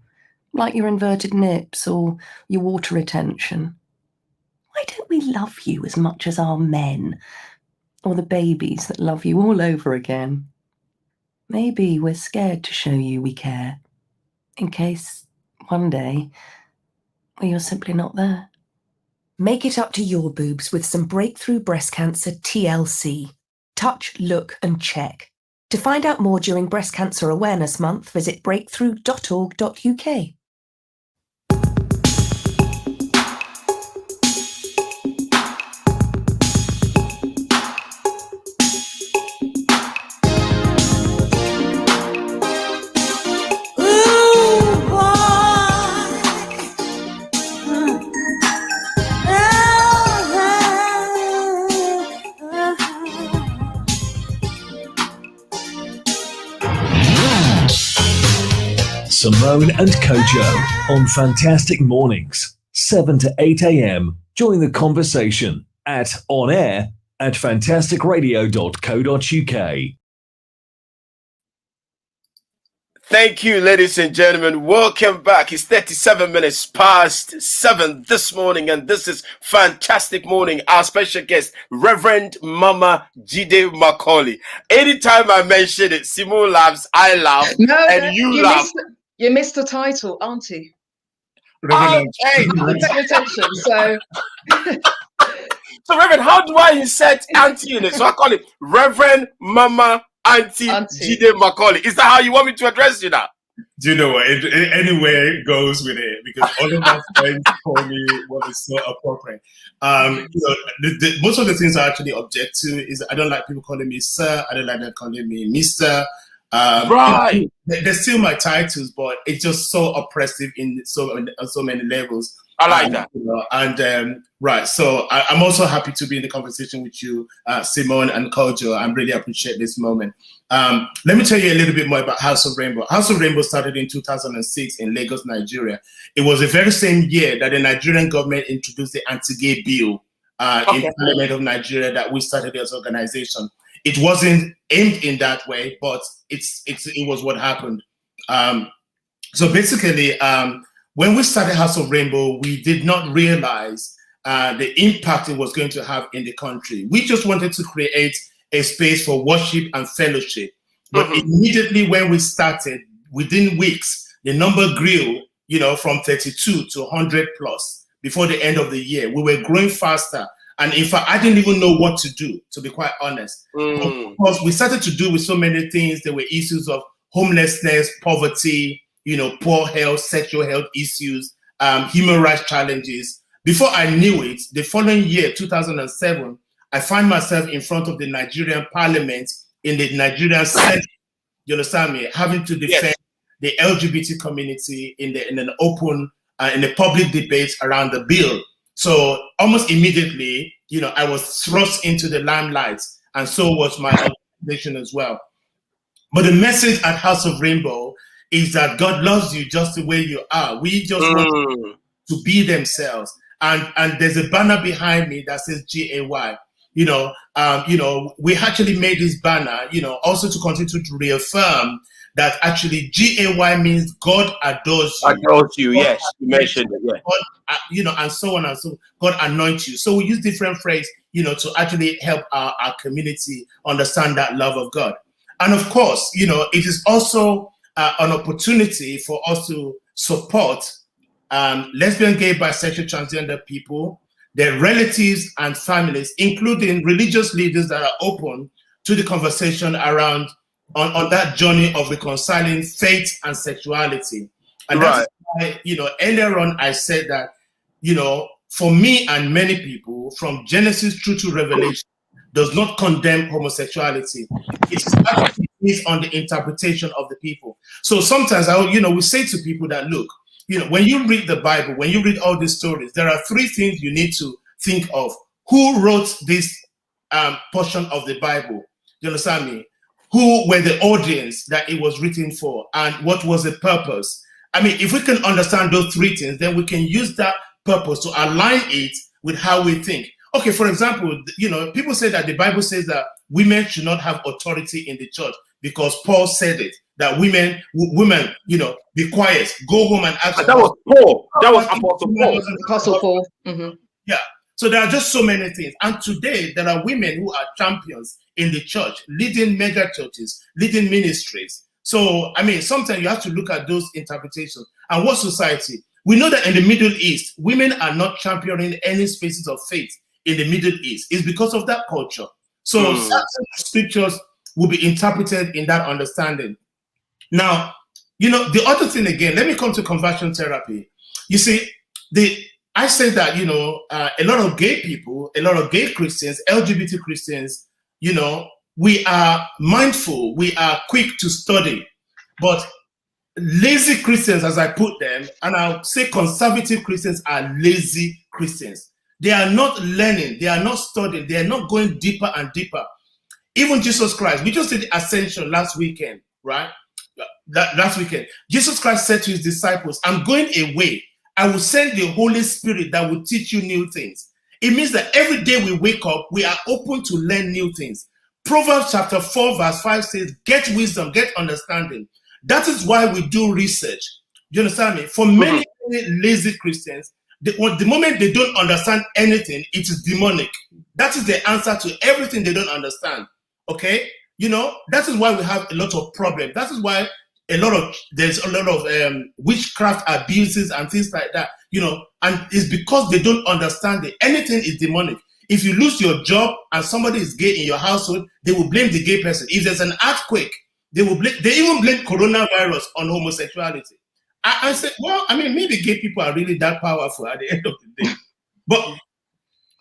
[SPEAKER 10] Like your inverted nips or your water retention? Why don't we love you as much as our men or the babies that love you all over again? Maybe we're scared to show you we care, in case one day you're simply not there. Make it up to your boobs with some breakthrough breast cancer TLC. Touch, look and check. To find out more during Breast Cancer Awareness Month, visit breakthrough.org.uk.
[SPEAKER 1] Simone and Kojo on Fantastic Mornings, 7 to 8 a.m. Join the conversation at onair@fantasticradio.co.uk.
[SPEAKER 2] Thank you, ladies and gentlemen. Welcome back. It's 37 minutes past 7 this morning, and this is Fantastic Morning. Our special guest, Reverend Mama Jide Macaulay. Anytime I mention it, Simone laughs, I laugh, and you laugh.
[SPEAKER 3] You missed the title, Auntie.
[SPEAKER 2] Okay.
[SPEAKER 3] Attention, so...
[SPEAKER 2] So, Reverend, how do I insert Auntie in it? So I call it Reverend Mama Auntie Jide Macaulay. Is that how you want me to address you now?
[SPEAKER 11] Do you know what? Anywhere it goes with it, because all of my friends call me what is so appropriate. Most of the things I actually object to is I don't like people calling me sir. I don't like them calling me Mr.
[SPEAKER 2] Right.
[SPEAKER 11] They're still my titles, but it's just so oppressive on so many levels.
[SPEAKER 2] I like that.
[SPEAKER 11] Right. So I'm also happy to be in the conversation with you, Simone and Kojo. I really appreciate this moment. Let me tell you a little bit more about House of Rainbow. House of Rainbow started in 2006 in Lagos, Nigeria. It was the very same year that the Nigerian government introduced the anti-gay bill in Parliament of Nigeria that we started this organization. It wasn't aimed in that way, but it was what happened. So basically, when we started House of Rainbow, we did not realize the impact it was going to have in the country. We just wanted to create a space for worship and fellowship. But immediately when we started, within weeks, the number grew, from 32 to 100 plus before the end of the year. We were growing faster. And in fact, I didn't even know what to do, to be quite honest. Because we started to do with so many things. There were issues of homelessness, poverty, poor health, sexual health issues, human rights challenges. Before I knew it, the following year, 2007, I find myself in front of the Nigerian Parliament in the Nigerian Senate. You understand me? Having to defend the LGBT community in an open, in a public debate around the bill. So almost immediately, I was thrust into the limelight, and so was my organization as well. But the message at House of Rainbow is that God loves you just the way you are. We just want to be themselves. And there's a banner behind me that says GAY. You know, we actually made this banner, you know, also to continue to reaffirm that actually GAY means God adores you.
[SPEAKER 2] Adores you,
[SPEAKER 11] God
[SPEAKER 2] yes. You mentioned it, yeah.
[SPEAKER 11] God, you know, and so on and so on. God anoints you. So we use different phrases, you know, to actually help our community understand that love of God. And of course, you know, it is also an opportunity for us to support lesbian, gay, bisexual, transgender people, their relatives and families, including religious leaders that are open to the conversation around on that journey of reconciling faith and sexuality. And that's why, you know, earlier on I said that, you know, for me and many people, from Genesis through to Revelation, does not condemn homosexuality. It is actually based on the interpretation of the people. So sometimes we say to people that, look, you know, when you read the Bible, when you read all these stories, there are three things you need to think of. Who wrote this portion of the Bible? You understand me? Who were the audience that it was written for, and what was the purpose? I mean, if we can understand those three things, then we can use that purpose to align it with how we think. Okay, for example, you know, people say that the Bible says that women should not have authority in the church because Paul said it, that women, you know, be quiet, go home and ask.
[SPEAKER 2] That was Paul. That was Apostle Paul.
[SPEAKER 3] Apostle Paul. Mm-hmm.
[SPEAKER 11] Yeah. So there are just so many things. And today there are women who are champions in the church, leading mega churches, leading ministries. So, I mean, sometimes you have to look at those interpretations. And what society? We know that in the Middle East, women are not championing any spaces of faith in the Middle East. It's because of that culture. So certain scriptures will be interpreted in that understanding. Now, you know, the other thing again, let me come to conversion therapy. You see, I say that, you know, a lot of gay people, a lot of gay Christians, LGBT Christians, you know, we are mindful, we are quick to study, but lazy Christians, as I put them, and I'll say conservative Christians are lazy Christians. They are not learning, they are not studying, they are not going deeper and deeper. Even Jesus Christ, we just did the ascension last weekend, right? Last weekend, Jesus Christ said to his disciples, I'm going away. I will send the Holy Spirit that will teach you new things. It means that every day we wake up, we are open to learn new things. Proverbs chapter 4 verse 5 says, get wisdom, get understanding. That is why we do research. Do you understand me? For many lazy Christians, the moment they don't understand anything, it is demonic. That is the answer to everything they don't understand. Okay? You know, that is why we have a lot of problems. That is why there's a lot of witchcraft abuses and things like that, you know, and it's because they don't understand it. Anything is demonic. If you lose your job and somebody is gay in your household, they will blame the gay person. If there's an earthquake, they even blame coronavirus on homosexuality. I said, well, I mean, maybe gay people are really that powerful at the end of the day. But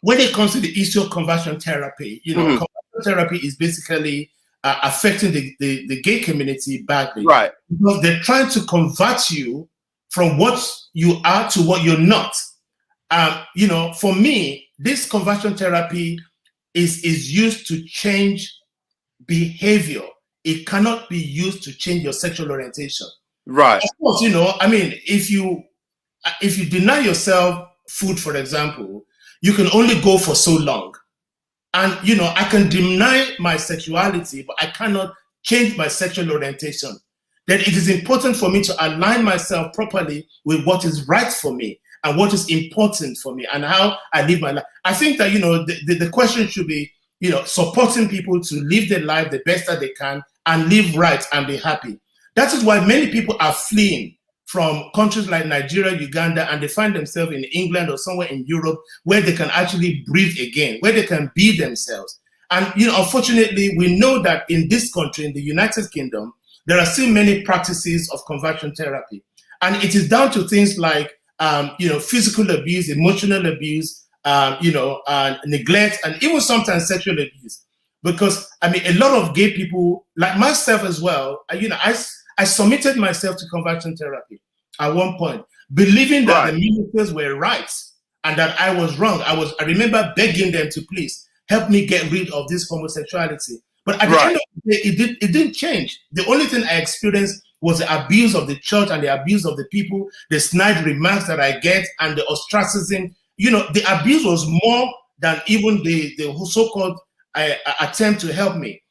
[SPEAKER 11] when it comes to the issue of conversion therapy, you know, conversion therapy is basically affecting the gay community badly. Right. Because they're trying to convert you from what you are to what you're not. You know, for me, this conversion therapy is used to change behavior. It cannot be used to change your sexual orientation. Right. Of course, you know, I mean, if you deny yourself food, for example, you can only go for so long. And, you know, I can deny my sexuality, but I cannot change my sexual orientation. Then it is important for me to align myself properly with what is right for me and what is important for me and how I live my life. I think that, you know, the question should be, you know, supporting people to live their life the best that they can and live right and be happy. That is why many people are fleeing from countries like Nigeria, Uganda, and they find themselves in England or somewhere in Europe where they can actually breathe again, where they can be themselves. And, you know, unfortunately, we know that in this country, in the United Kingdom, there are still many practices of conversion therapy. And it is down to things like, you know, physical abuse, emotional abuse, you know, neglect, and even sometimes sexual abuse. Because, I mean, a lot of gay people, like myself as well, you know, I submitted myself to conversion therapy at one point, believing that the ministers were right and that I was wrong. I remember begging them to please help me get rid of this homosexuality. But at the end of the day, it didn't change. The only thing I experienced was the abuse of the church and the abuse of the people, the snide remarks that I get, and the ostracism. You know, the abuse was more than even the so-called attempt to help me.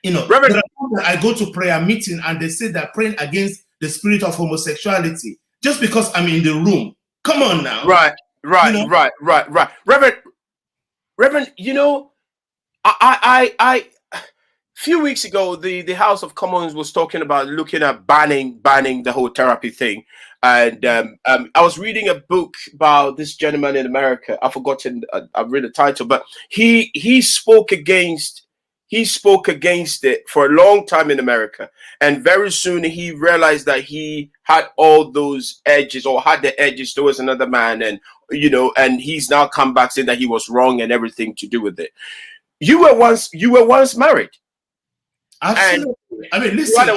[SPEAKER 11] You know,
[SPEAKER 2] Reverend,
[SPEAKER 11] I go to prayer meeting and they say they're praying against the spirit of homosexuality just because I'm in the room. Come on now.
[SPEAKER 2] Right.
[SPEAKER 11] You know?
[SPEAKER 2] Right. Reverend, you know, I few weeks ago, the House of Commons was talking about looking at banning the whole therapy thing, and I was reading a book about this gentleman in America. I've forgotten. I've read the title, but he spoke against it for a long time in America, and very soon he realized that he had all those edges, or had the edges towards another man, and you know, and he's now come back saying that he was wrong and everything to do with it. You were once married.
[SPEAKER 11] Absolutely. I mean, listen.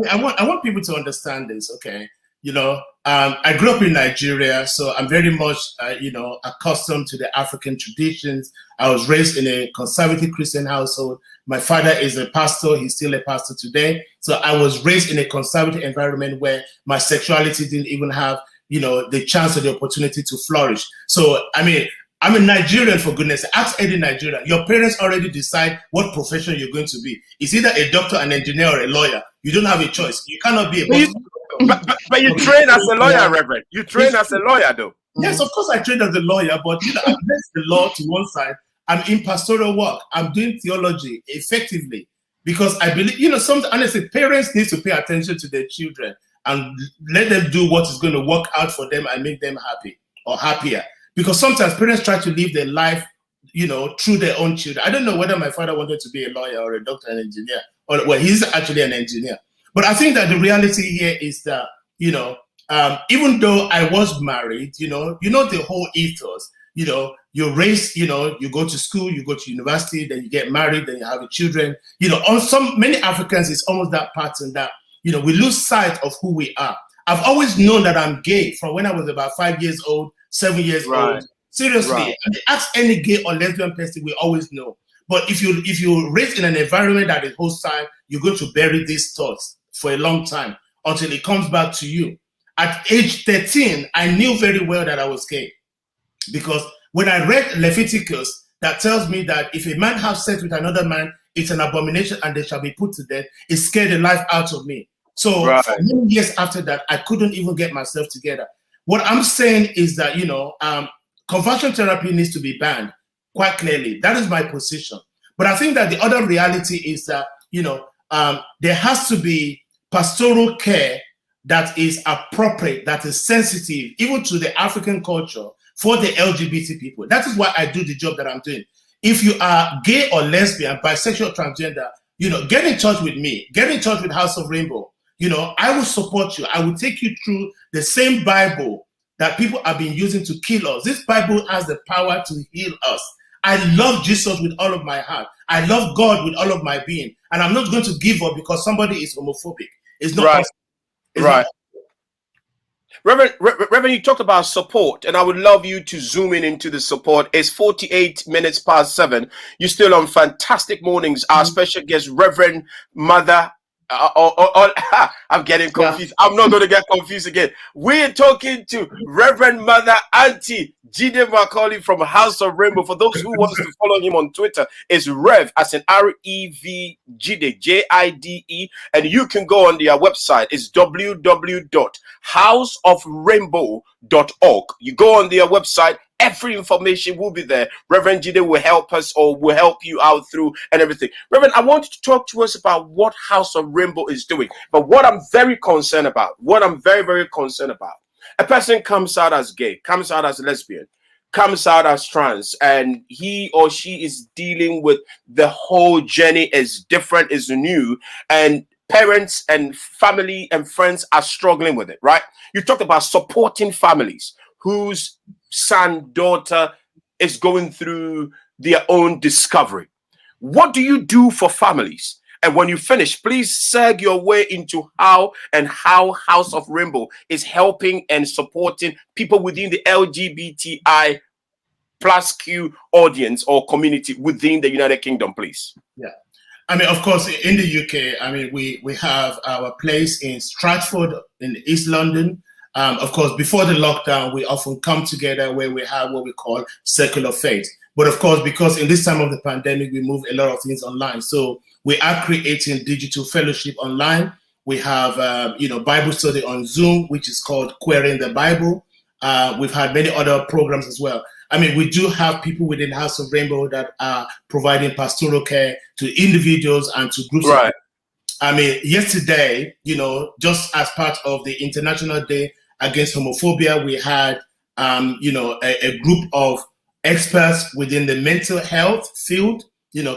[SPEAKER 11] I want people to understand this. Okay, you know, I grew up in Nigeria, so I'm very much, you know, accustomed to the African traditions. I was raised in a conservative Christian household. My father is a pastor; he's still a pastor today. So I was raised in a conservative environment where my sexuality didn't even have, you know, the chance or the opportunity to flourish. So I mean, I'm a Nigerian, for goodness. Ask any Nigerian. Your parents already decide what profession you're going to be. It's either a doctor, an engineer, or a lawyer. You don't have a choice. You cannot be a
[SPEAKER 2] but you train as a lawyer, Reverend. You train as a lawyer, though.
[SPEAKER 11] Yes, of course I trained as a lawyer, but you know, I place the law to one side. I'm in pastoral work. I'm doing theology effectively because I believe, you know, honestly, parents need to pay attention to their children and let them do what is going to work out for them and make them happy or happier. Because sometimes parents try to live their life, you know, through their own children. I don't know whether my father wanted to be a lawyer or a doctor, an engineer, or well, he's actually an engineer. But I think that the reality here is that, you know, even though I was married, you know the whole ethos. You know, you're raised, you know, you go to school, you go to university, then you get married, then you have children. You know, on many Africans, it's almost that pattern that, you know, we lose sight of who we are. I've always known that I'm gay from when I was about 5 years old. 7 years old. Seriously, I mean, ask any gay or lesbian person, we always know. But if you're raised in an environment that is hostile, you're going to bury these thoughts for a long time until it comes back to you. At age 13, I knew very well that I was gay, because when I read Leviticus, that tells me that if a man has sex with another man, it's an abomination and they shall be put to death. It scared the life out of me. So for many years after that, I couldn't even get myself together. What I'm saying is that, you know, conversion therapy needs to be banned, quite clearly. That is my position. But I think that the other reality is that, you know, there has to be pastoral care that is appropriate, that is sensitive, even to the African culture for the LGBT people. That is why I do the job that I'm doing. If you are gay or lesbian, bisexual, transgender, you know, get in touch with me. Get in touch with House of Rainbow. You know, I will support you. I will take you through the same Bible that people have been using to kill us. This Bible has the power to heal us. I love Jesus with all of my heart. I love God with all of my being. And I'm not going to give up because somebody is homophobic. It's not possible. It's not
[SPEAKER 2] Reverend, you talked about support, and I would love you to zoom into the support. It's 48 minutes past 7. You're still on Fantastic Mornings. Our special guest, Reverend Mother. I'm getting confused. I'm not going to get confused again. We're talking to Reverend Mother Auntie Jide Macaulay from House of Rainbow. For those who want to follow him on Twitter, it's Rev as in REV Jide, Jide, and you can go on their website. It's www.houseofrainbow.org. You go on their website. Every information will be there. Reverend Jide will help us, or will help you out through and everything. Reverend, I want you to talk to us about what House of Rainbow is doing. But what I'm very concerned about, a person comes out as gay, comes out as lesbian, comes out as trans, and he or she is dealing with the whole journey is different, is new, and parents and family and friends are struggling with it, right? You talked about supporting families whose son, daughter is going through their own discovery. What do you do for families? And when you finish, please seg your way into how House of Rainbow is helping and supporting people within the LGBTI plus Q audience or community within the United Kingdom, please.
[SPEAKER 11] Yeah. I mean, of course, in the UK, I mean, we have our place in Stratford in East London. Of course, before the lockdown, we often come together where we have what we call Circle of Faith. But of course, because in this time of the pandemic, we move a lot of things online. So we are creating digital fellowship online. We have, Bible study on Zoom, which is called Querying the Bible. We've had many other programs as well. I mean, we do have people within House of Rainbow that are providing pastoral care to individuals and to groups.
[SPEAKER 2] Right.
[SPEAKER 11] I mean, yesterday, just as part of the International Day Against Homophobia, we had, a group of experts within the mental health field,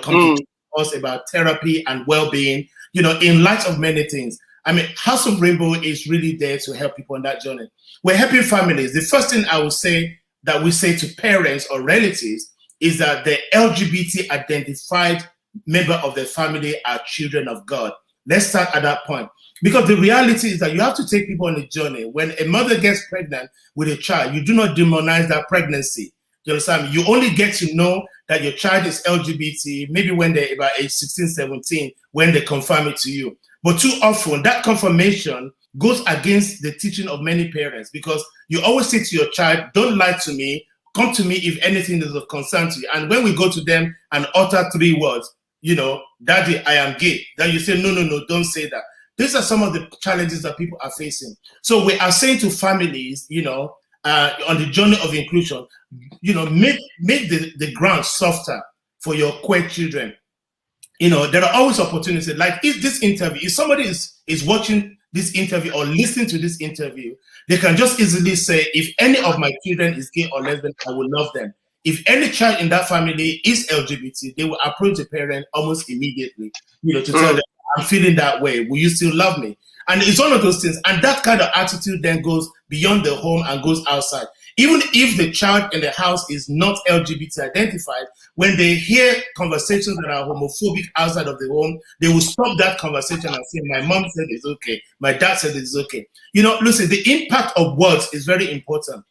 [SPEAKER 11] come to us about therapy and well-being, in light of many things. I mean, House of Rainbow is really there to help people on that journey. We're helping families. The first thing I would say that we say to parents or relatives is that the LGBT identified member of the family are children of God. Let's start at that point. Because the reality is that you have to take people on a journey. When a mother gets pregnant with a child, you do not demonize that pregnancy. You understand? You only get to know that your child is LGBT maybe when they're about age 16, 17, when they confirm it to you. But too often, that confirmation goes against the teaching of many parents, because you always say to your child, don't lie to me, come to me if anything is of concern to you. And when we go to them and utter 3 words, Daddy, I am gay, then you say, no, don't say that. These are some of the challenges that people are facing. So we are saying to families, on the journey of inclusion, make the ground softer for your queer children. There are always opportunities. Like if this interview, if somebody is watching this interview or listening to this interview, they can just easily say, if any of my children is gay or lesbian, I will love them. If any child in that family is LGBT, they will approach the parent almost immediately, to tell them, I'm feeling that way. Will you still love me? And it's one of those things. And that kind of attitude then goes beyond the home and goes outside. Even if the child in the house is not LGBT identified, when they hear conversations that are homophobic outside of the home, they will stop that conversation and say, my mom said it's okay. My dad said it's okay. Listen, the impact of words is very important.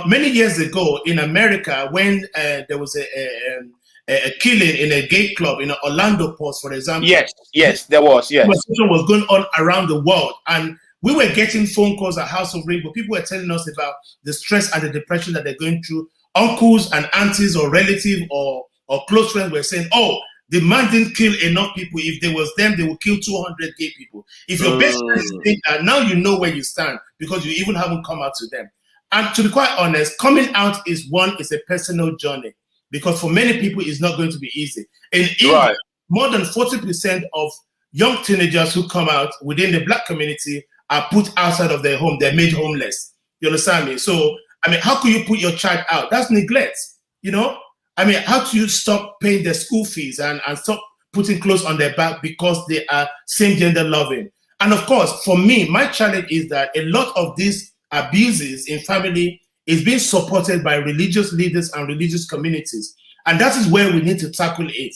[SPEAKER 11] Many years ago in America, when there was a killing in a gay club in Orlando Post, for example.
[SPEAKER 2] Yes, there was. Yes,
[SPEAKER 11] conversation was going on around the world, and we were getting phone calls at House of Rainbow. People were telling us about the stress and the depression that they're going through. Uncles and aunties or relatives or close friends were saying, "Oh, the man didn't kill enough people. If there was them, they would kill 200 gay people." If your best friend is saying that, now you know where you stand because you even haven't come out to them. And to be quite honest, coming out is a personal journey, because for many people it's not going to be easy. In India, more than 40% of young teenagers who come out within the Black community are put outside of their home. They're made homeless. You understand me? So, I mean, how could you put your child out? That's neglect, I mean, how do you stop paying their school fees and stop putting clothes on their back because they are same-gender loving? And of course, for me, my challenge is that a lot of these abuses in family is being supported by religious leaders and religious communities. And that is where we need to tackle it.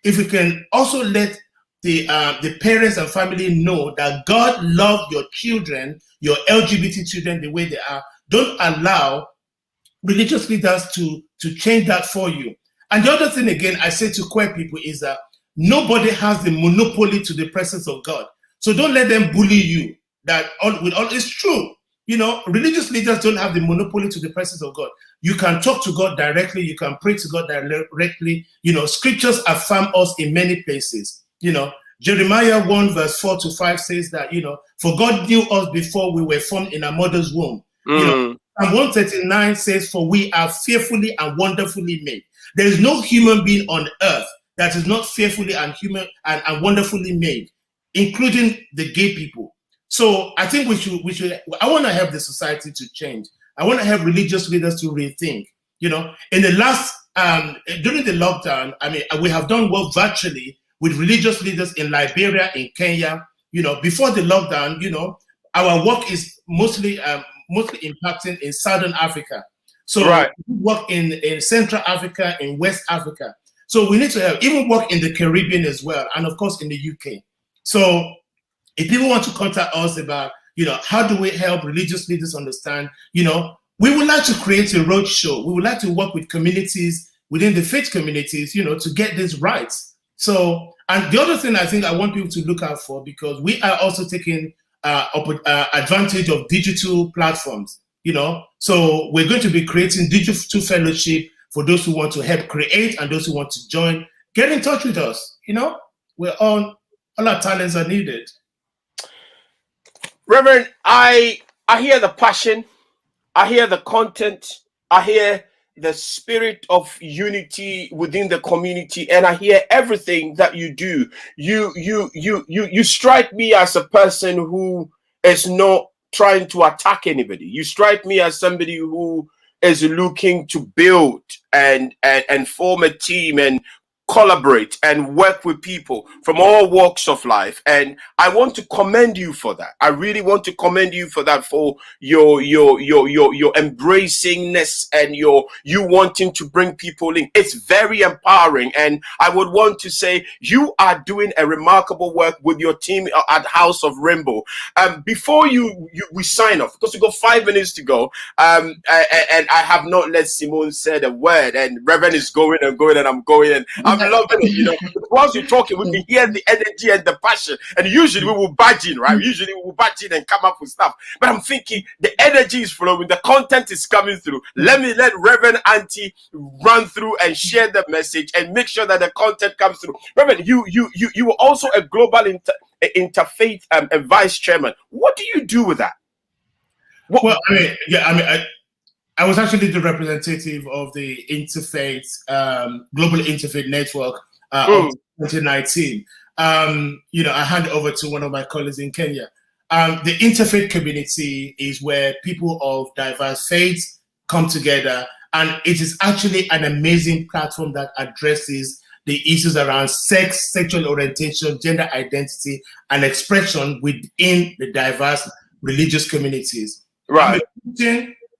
[SPEAKER 11] If we can also let the parents and family know that God loves your children, your LGBT children, the way they are, don't allow religious leaders to change that for you. And the other thing, again, I say to queer people is that nobody has the monopoly to the presence of God. So don't let them bully you. It's true. Religious leaders don't have the monopoly to the presence of God. You can talk to God directly. You can pray to God directly. Scriptures affirm us in many places. Jeremiah 1 verse 4-5 says that, for God knew us before we were formed in our mother's womb. Psalm 139 says, for we are fearfully and wonderfully made. There is no human being on earth that is not fearfully and wonderfully made, including the gay people. So I think we should. I want to help the society to change. I want to help religious leaders to rethink. In the last during the lockdown, I mean, we have done work virtually with religious leaders in Liberia, in Kenya. Before the lockdown, our work is mostly impacting in Southern Africa. So we work in Central Africa, in West Africa. So we need to help, even work in the Caribbean as well, and of course in the UK. So if people want to contact us about, how do we help religious leaders understand, we would like to create a road show. We would like to work with communities within the faith communities, to get this right. So And the other thing I think I want people to look out for, because we are also taking advantage of digital platforms, you know. So we're going to be creating digital fellowship for those who want to help create and those who want to join. Get in touch with us, you know. We're all our talents are needed.
[SPEAKER 2] Reverend, I hear the passion, I hear the content, I hear the spirit of unity within the community, and I hear everything that you do. You strike me as a person who is not trying to attack anybody. You strike me as somebody who is looking to build and form a team and collaborate and work with people from all walks of life. And I want to commend you for that. I really want to commend you for that, for your embracingness and you wanting to bring people in. It's very empowering. And I would want to say you are doing a remarkable work with your team at House of Rainbow. Before we sign off, because we got 5 minutes to go, and I have not let Simone say a word, and Reverend is going and going, and I'm going, and I'm loving it, you know. Whilst you're talking, we can hear the energy and the passion, and usually we will badge in, right? Usually we will badge in and come up with stuff. But I'm thinking the energy is flowing, the content is coming through. Let Reverend Auntie run through and share the message and make sure that the content comes through. Reverend, you were also a global interfaith and vice chairman. What do you do with that?
[SPEAKER 11] Well, I was actually the representative of the Interfaith, Global Interfaith Network of 2019. You know, I hand over to one of my colleagues in Kenya. The interfaith community is where people of diverse faiths come together, and it is actually an amazing platform that addresses the issues around sex, sexual orientation, gender identity, and expression within the diverse religious communities. Right.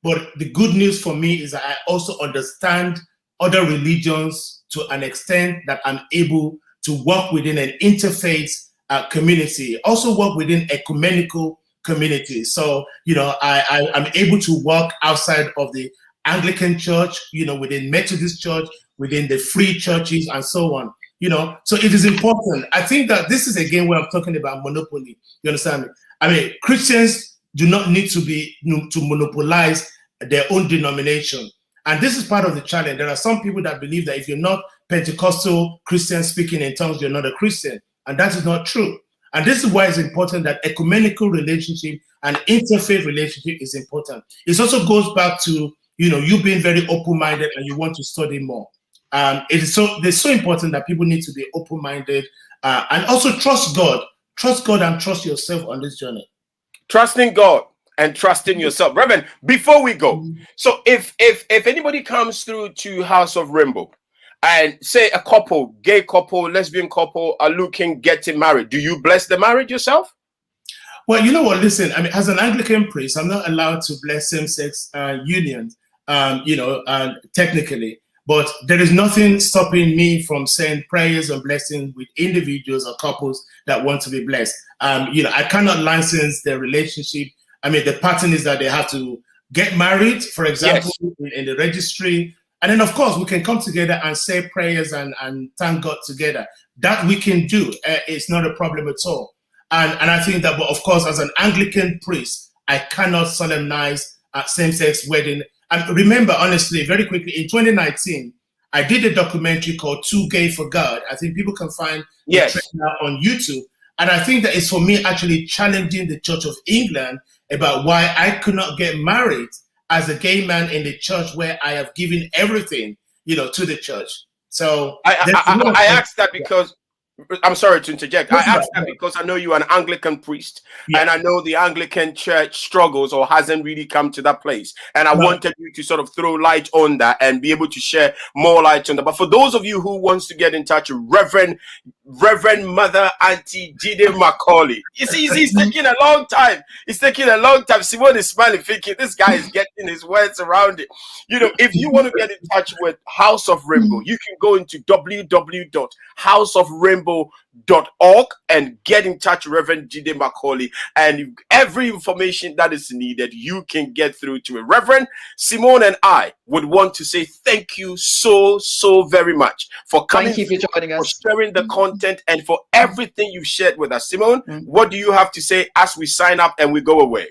[SPEAKER 11] But the good news for me is that I also understand other religions to an extent that I'm able to work within an interfaith community, also work within ecumenical communities. So, you know, I'm able to work outside of the Anglican Church, you know, within Methodist Church, within the free churches and so on, you know. So it is important. I think that this is again where I'm talking about monopoly. You understand me? I mean, Christians do not need to monopolize their own denomination. And this is part of the challenge. There are some people that believe that if you're not Pentecostal Christian speaking in tongues, you're not a Christian. And that is not true. And this is why it's important that ecumenical relationship and interfaith relationship is important. It also goes back to, you know, you being very open-minded and you want to study more. It's so important that people need to be open-minded and also trust God. Trust God and trust yourself on this journey.
[SPEAKER 2] Trusting God and trusting yourself. Reverend, before we go, so if anybody comes through to House of Rainbow and say a couple, gay couple, lesbian couple are getting married, do you bless the marriage yourself?
[SPEAKER 11] Well, you know what, listen, I mean, as an Anglican priest, I'm not allowed to bless same-sex unions, you know, technically. But there is nothing stopping me from saying prayers and blessings with individuals or couples that want to be blessed. You know, I cannot license their relationship. I mean, the pattern is that they have to get married, for example, in the registry. And then, of course, we can come together and say prayers and thank God together. That we can do. It's not a problem at all. And I think that, but of course, as an Anglican priest, I cannot solemnize a same-sex wedding. And remember, honestly, very quickly, in 2019, I did a documentary called Too Gay for God. I think people can find the trailer on YouTube. And I think that it's for me actually challenging the Church of England about why I could not get married as a gay man in the church where I have given everything, you know, to the church. So
[SPEAKER 2] I asked that because I'm sorry to interject. I asked that because I know you're an Anglican priest, and I know the Anglican Church struggles or hasn't really come to that place. And I wanted you to sort of throw light on that and be able to share more light on that. But for those of you who wants to get in touch with Reverend Mother Auntie Jide Macaulay, you see, he's taking a long time. It's taking a long time. Simone is smiling, thinking this guy is getting his words around it. You know, if you want to get in touch with House of Rainbow, you can go into www.houseofrainbow.org and get in touch with Reverend Jide Macaulay, and every information that is needed you can get through to it. Reverend Simone and I would want to say thank you so very much for coming,
[SPEAKER 3] thank you for joining us,
[SPEAKER 2] for sharing the content content and for everything you've shared with us. Simone, what do you have to say as we sign up and we go away?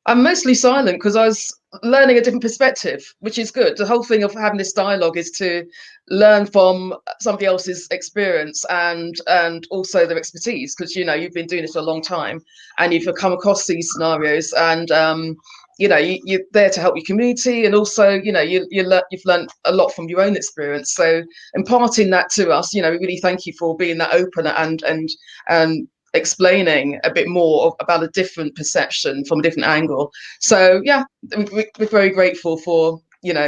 [SPEAKER 3] I'm mostly silent because I was learning a different perspective, which is good. The whole thing of having this dialogue is to learn from somebody else's experience and also their expertise, because you've been doing this for a long time and you've come across these scenarios, and you're there to help your community, and also you've learned a lot from your own experience. So imparting that to us, we really thank you for being that open and explaining a bit more about a different perception from a different angle. So yeah, we're very grateful for your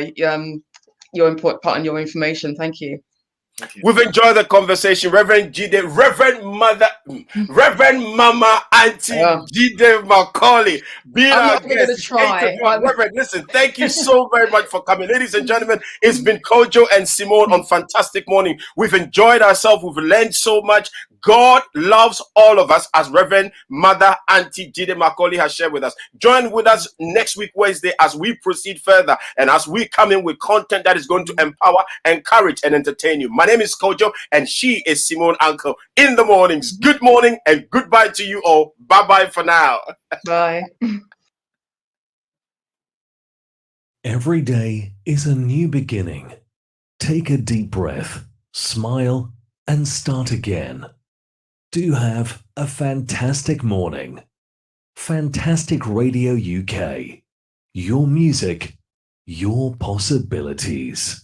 [SPEAKER 3] input, part and your information. Thank you.
[SPEAKER 2] We've enjoyed the conversation, Rev.Jide, Reverend Mama Auntie Jide Macaulay.
[SPEAKER 3] I'm not going to try.
[SPEAKER 2] Reverend, listen, thank you so very much for coming. Ladies and gentlemen, it's been Kojo and Simone on Fantastic Morning. We've enjoyed ourselves. We've learned so much. God loves all of us, as Reverend Mother Auntie Jide Macaulay has shared with us. Join with us next week, Wednesday, as we proceed further and as we come in with content that is going to empower, encourage, and entertain you. My name is Kojo, and she is Simone Uncle. In the mornings, good morning and goodbye to you all. Bye-bye for now.
[SPEAKER 3] Bye.
[SPEAKER 1] Every day is a new beginning. Take a deep breath, smile, and start again. Do have a fantastic morning. Fantastic Radio UK. Your music, your possibilities.